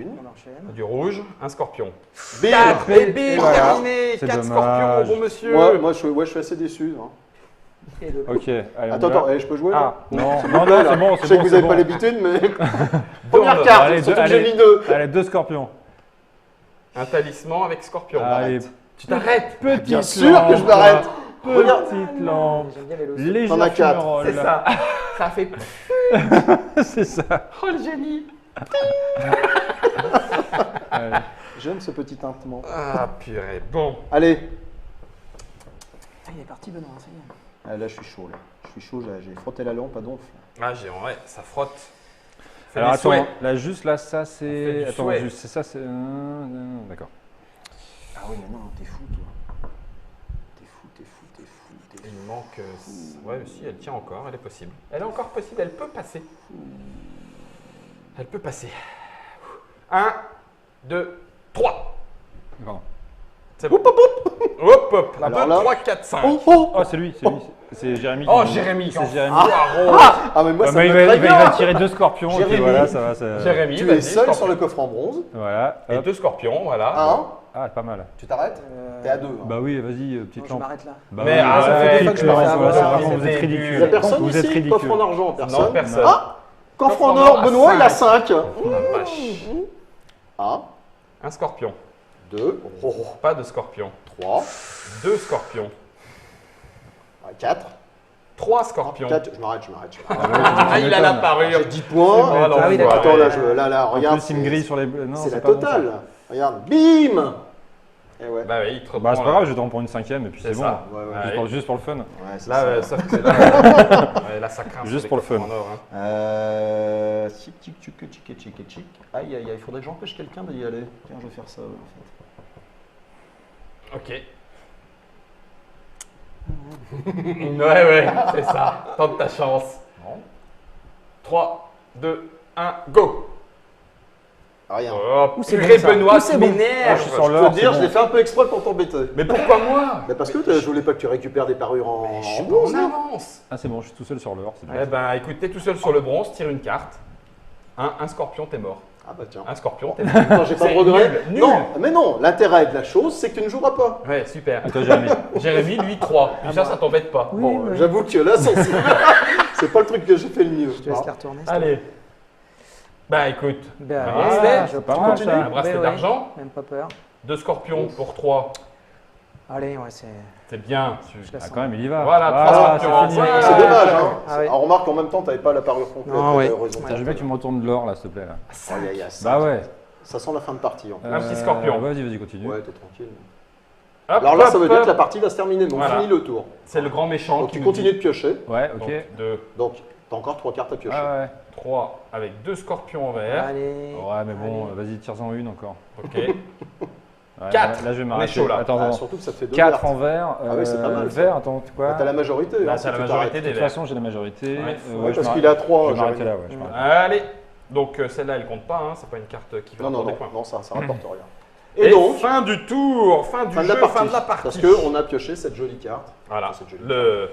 Une. On enchaîne. du rouge, un scorpion. Bim 4 et bim, Et voilà. terminé. C'est 4 dommage. scorpions, bon monsieur. Moi, je suis assez déçu. Hein. Et deux. Ok, allez, on y Attends, va. je peux jouer là Ah, non, non, Là, non, là. c'est bon, Je c'est sais bon. que vous c'est n'avez bon. pas l'habitude, mais. Deux Première en carte, Allez, surtout que allez. j'ai mis 2. Allez, 2 scorpions. Un talisman avec scorpion. Allez, Tu t'arrêtes. petite Bien sûr que je m'arrête. Regarde. Petite lampe. J'aime bien les leçons. Légère T'en as quatre. fumerole. C'est ça. Ça fait. C'est ça. Oh le génie. Allez. J'aime ce petit tintement. Ah purée. Bon. Allez. Ah, il est parti, Benoît, ça y est. Ah, là, je suis chaud. Là. Je suis chaud, j'ai frotté la lampe à donf. Ah ouais, ça frotte. Fais Alors des attends, souhaits. là juste là, ça On fait c'est. du Attends, souhait. juste c'est ça, c'est. D'accord. Ah oui, mais non, t'es fou, toi. T'es fou. Il manque. Ouais, si, elle tient encore, elle est possible. Elle est encore possible, elle peut passer. Elle peut passer. 1, 2, 3. D'accord. C'est bon. Hop, hop. Alors 2, là- 3, 4, 5. Oh, oh. Oh, c'est lui, c'est lui. C'est Jérémy. Oh, qui- Jérémy, C'est Jérémy. Ah, mais moi, Ouais, ça mais me il va, très il va bien. tirer 2 scorpions. Et puis Jérémy. voilà, ça va. Ça... Jérémy, Tu vas-y, es seul scorpion. sur le coffre en bronze. Voilà. Et hop. 2 scorpions, voilà. Un. Ah, pas mal. Tu t'arrêtes T'es à 2. Bah oui, vas-y, Non, petite je lampe. m'arrête là. Bah Mais oui, ah, ça fait des fois que je me fais voilà, avoir, c'est vraiment, vous c'était êtes nul. Il n'y a ridicule. personne Vous êtes ici. ridicule. Coffre en argent, personne. Non, personne. Ah, coffre en Coffre en or, or à Benoît, il a 5. Oh la vache. 1, Un scorpion. 2, Pas de scorpion. 3, 2 scorpions. 4. 3 scorpions. 4, je m'arrête. Ah, il a la parure. J'ai 10 points. Oh, Ah oui, d'accord. Attends, là, En regarde. plus, il me grille sur les. Non, C'est la pas bon, totale. Regarde, bim. Et ouais. Bah oui, il te reprend. Bah, c'est pas grave, je te rends pour une 5e et puis C'est c'est bon. ça. Ouais, ouais. Juste pour le fun. Ouais, c'est Là, ça. sauf que là, ça craint. Juste les pour le coffres fun. en or, hein. Tic, tic, tic, tic, tic, tic, tic. Aïe, aïe, aïe, il faudrait que j'empêche quelqu'un d'y aller. Tiens, je vais faire ça. En fait. Ok. Ouais, c'est ça. Tente ta chance. Non. 3, 2, 1, go. Rien. Oh, Ouh, c'est purée, bon, ça. Benoît, Ouh, c'est tu bon. m'énerves. Je suis sur Je l'or, peux te dire, c'est je l'ai bon. fait un peu exprès pour t'embêter. Mais pourquoi moi? Mais parce que je voulais pas que tu récupères des parures en Je suis pas bronze, en là. avance. Ah, c'est bon, je suis tout seul sur l'or. c'est bien. Eh ben, écoute, t'es tout seul sur le bronze, tire une carte. Un scorpion, t'es mort. Ah bah tiens. Un scorpion, t'es mort. Attends, j'ai pas de C'est regret. nul, Non, nul. mais non, l'intérêt de la chose, c'est que tu ne joueras pas. Ouais, super. Et toi, Jérémy? Jérémy, lui, 3. Puis ça t'embête pas. Oui, Bon, ouais. j'avoue que là, c'est pas le truc que j'ai fait le mieux. Je te laisse la retourner. s'il te Allez. Bah écoute, Ben, un ouais, bracelet, je pas prends. mal, continue. ça. un bracelet Ouais, ouais. d'argent, Même pas peur. 2 scorpions pour 3. Allez, ouais, c'est. C'est bien. Je la Ah, sens. quand même, il y va. Voilà, Ah, 3 c'est scorpions. fini. Ouais. C'est dommage, hein. Ah ouais. On remarque en même temps, t'avais pas la parure complète Non, ouais. horizontale. Putain, je veux bien que tu me retournes de l'or, là, s'il te plaît. Là. Aïe, aïe, aïe, Bah ouais. Ça sent la fin de partie. En fait. Un petit scorpion. Vas-y, continue. Ouais, t'es tranquille. Hop, Alors là, ça hop, veut dire hop. que la partie va se terminer, mais on Voilà. finit le tour. C'est le grand méchant Donc qui tu nous continues dit. de piocher. Ouais, ok. Donc, 2, Donc, t'as encore 3 cartes à piocher. Ah ouais. 3 avec 2 scorpions en vert. Allez. Ouais, mais bon, Allez. vas-y, tire-en une encore. Ok. Ouais, Quatre. Là, je vais On est m'arrêter. chaud, là. Attends, Ah, attends. surtout que ça te fait 2 4 cartes. en vert. Ah oui, c'est pas mal, ça. Vert, attends, quoi? T'as la majorité. Là, hein, c'est si la tu majorité t'arrêtes. De des toute verts. façon, j'ai la majorité. Ouais. Ouais, Ouais, je parce m'arrête- qu'il a 3. Je vais m'arrêter là, ouais. Je m'arrête. Allez. Donc celle-là, elle compte pas. Hein. C'est pas une carte qui va Non, non, prendre non, des points. non, ça rapporte rien. Et, Et donc, fin du tour, fin du fin de jeu, la partie. fin de la partie. Parce qu'on a pioché cette jolie carte. Voilà. Cette jolie Le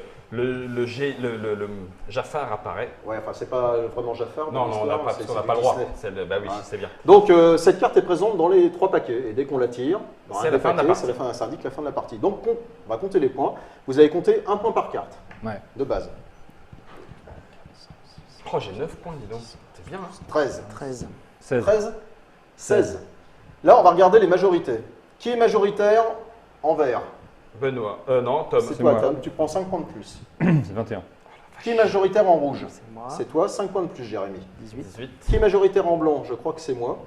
Jafar apparaît. Ouais, enfin, c'est pas vraiment Jafar. Non, non, on n'a pas, parce qu'on n'a pas le droit. Bah oui, Ouais. c'est bien. Donc, cette carte est présente dans les 3 paquets. Et dès qu'on la tire, dans C'est un la des fin de la paquets, partie. c'est la fin, ça indique la fin de la partie. Donc, on va compter les points. Vous avez compté un point par carte, Ouais. de base. Oh, j'ai 9 points, dis donc. C'est bien. Hein. 13. 13. 16. 13. 16. Là, on va regarder les majorités. Qui est majoritaire en vert? Benoît. Non, Tom. C'est C'est toi, moi. Tom. Tu prends 5 points de plus. C'est 21. Qui est majoritaire en rouge? C'est moi. C'est toi, 5 points de plus, Jérémy. 18. 18. Qui est majoritaire en blanc? Je crois que c'est moi.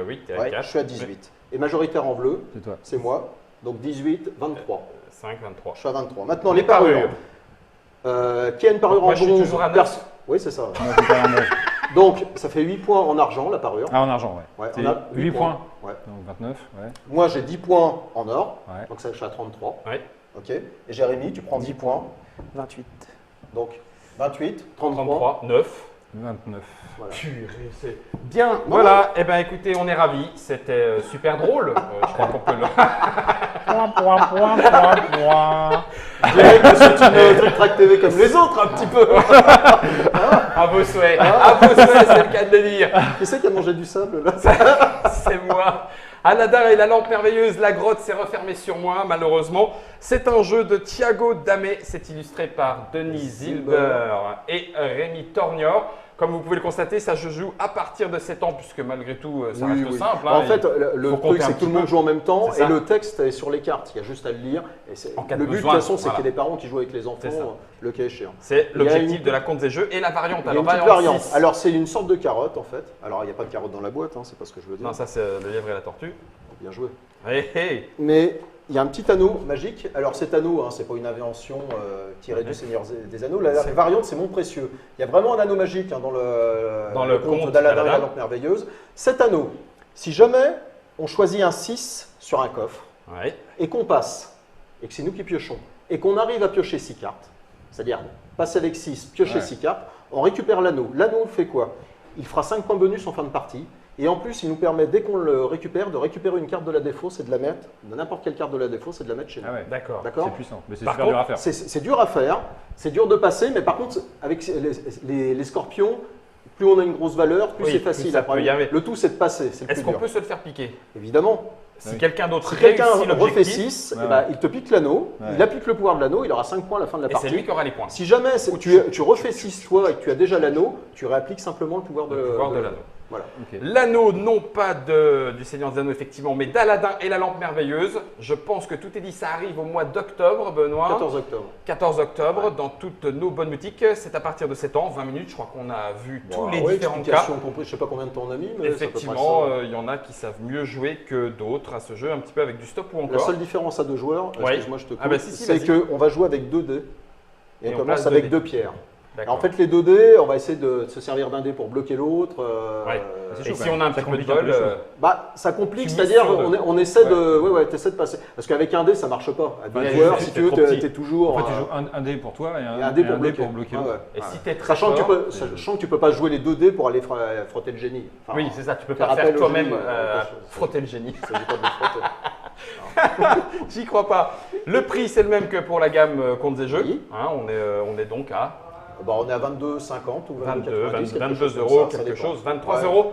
Oui, t'es à Ouais, 4. je suis à 18. Et majoritaire en bleu, C'est toi. c'est moi. Donc 18, 23. 5, 23. Je suis à 23. Maintenant, Les les parures. parures. Qui a une parure Moi, en je suis bronze? toujours à 9. Oui, c'est ça. Ouais, c'est pas un âge. Donc, ça fait 8 points en argent, la parure. Ah, en argent, ouais. Ouais, C'est on a 8 points. Ouais. Donc 29, ouais. Moi, j'ai 10 points en or. Ouais. Donc, ça, je suis à 33. Ouais. OK. Et Jérémy, tu prends 10 points. 28. Donc, 28, 33. 33, 9. 29. Voilà. Purée, c'est bien. Voilà. Eh bien, écoutez, on est ravis. C'était super drôle. Je crois qu'on peut le. Je dirais que c'est une Trick Track TV comme les autres, un petit peu. À vos souhaits. À vos souhaits, c'est le cas de le dire. Qui c'est qui a mangé du sable, là? C'est moi. Anadar et la lampe merveilleuse, la grotte s'est refermée sur moi, malheureusement. C'est un jeu de Thiago Damé. C'est illustré par Denis Zilber et Rémi Tornior. Comme vous pouvez le constater, ça se joue à partir de 7 ans, puisque malgré tout, ça Oui, reste oui. simple. En hein. fait, le faut truc, compter un c'est que tout petit le monde peu. joue en même temps C'est ça. et le texte est sur les cartes. Il y a juste à le lire. Et En cas de le but, de toute besoin, façon, c'est voilà. qu'il y ait des parents qui jouent avec les C'est ça. enfants, le cas échéant. C'est Il y a l'objectif une- de la compte des jeux et la variante. Il y a Alors, une petite variante variante. 6. Alors, c'est une sorte de carotte, en fait. Alors, il n'y a pas de carotte dans la boîte, hein, c'est pas ce que je veux dire. Non, ça, c'est le lièvre et la tortue. Bien joué. Hey, hey. Mais il y a un petit anneau magique. Alors cet anneau, hein, c'est pas une invention tirée du Seigneur des Anneaux. La C'est- variante, c'est Mon Précieux. Il y a vraiment un anneau magique hein, dans le conte conte d'Aladin et la d'Aladin. lampe merveilleuse. Cet anneau, si jamais on choisit un 6 sur un coffre Ouais. et qu'on passe, et que c'est nous qui piochons, et qu'on arrive à piocher 6 cartes, c'est-à-dire passer avec 6, piocher Ouais. 6 cartes, on récupère l'anneau. L'anneau fait quoi? Il fera 5 points bonus en fin de partie. Et en plus, il nous permet, dès qu'on le récupère, de récupérer une carte de la défausse et de la mettre, n'importe quelle carte de la défausse et de la mettre chez nous. Ah ouais. D'accord. D'accord? C'est puissant. Mais c'est Par super dur à contre, faire. C'est dur à faire, c'est dur de passer, mais par contre, avec les scorpions, plus on a une grosse valeur, plus Oui, c'est plus facile. ça Après, peut y arriver. le tout, c'est de passer. C'est le Est-ce plus qu'on dur. peut se le faire piquer? Évidemment. Si Oui. quelqu'un d'autre Si quelqu'un réussit refait l'objectif, 6, Ouais, eh ben, ouais. il te pique l'anneau, Ouais. il applique le pouvoir de l'anneau, il aura 5 points à la fin de la et c'est partie. lui qui aura les points. Si jamais tu refais 6 toi et que tu as déjà l'anneau, tu réappliques simplement le pouvoir de Le pouvoir de l'anneau. Voilà. Ok. L'anneau, non pas du Seigneur des Anneaux, effectivement, mais d'Aladin et la lampe merveilleuse. Je pense que tout est dit, ça arrive au mois d'octobre, Benoît. 14 octobre. 14 octobre, dans toutes nos bonnes boutiques. C'est à partir de 7 ans, 20 minutes. Je crois qu'on a vu tous les différents cas. explication comprise, je sais pas combien de temps on a mis, mais Effectivement, il y en a qui savent mieux jouer que d'autres à ce jeu, un petit peu avec du stop ou La encore. seule différence à deux joueurs, Ouais. excuse-moi, je te coupe, Ah bah si, c'est vas-y. qu'on va jouer avec 2 dés. Et Et on on commence place avec 2 2 dés. pierres. D'accord. En fait, les 2 dés, on va essayer de se servir d'un dé pour bloquer l'autre. Ouais. C'est Et chaud, si quand on a un même. Ça petit peu de complique un peu bol, les choses. Bah, ça complique, Tu c'est-à-dire mises sur deux. on essaie de, t'essaies de passer. Parce qu'avec un dé, ça marche pas. À 2 Ouais, joueurs, c'est si tu veux, trop petit. t'es toujours. En fait, tu joues un dé pour toi et et un, un dé et pour bloquer. bloquer Ah l'autre. ouais. Et Ouais. si t'es très Sachant fort, que tu peux pas jouer les 2 dés pour aller frotter le génie. Enfin, oui, c'est ça, tu peux je pas rappelle faire au toi-même génie, frotter le génie. Il s'agit pas de le frotter. J'y crois pas. Le prix, c'est le même que pour la gamme Contes et Jeux. Oui. Hein, on est donc à Bah, on est à 22,50 ou 22, 22,90, 22 quelque euros, chose comme ça, ça quelque dépend. chose, 23 Ouais. euros.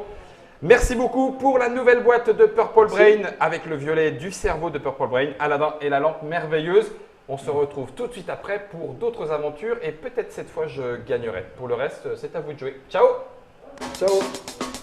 Merci beaucoup pour la nouvelle boîte de Purple Merci. Brain avec le violet du cerveau de Purple Brain, Aladin et la lampe merveilleuse. On se retrouve tout de suite après pour d'autres aventures et peut-être cette fois je gagnerai. Pour le reste, c'est à vous de jouer. Ciao! Ciao.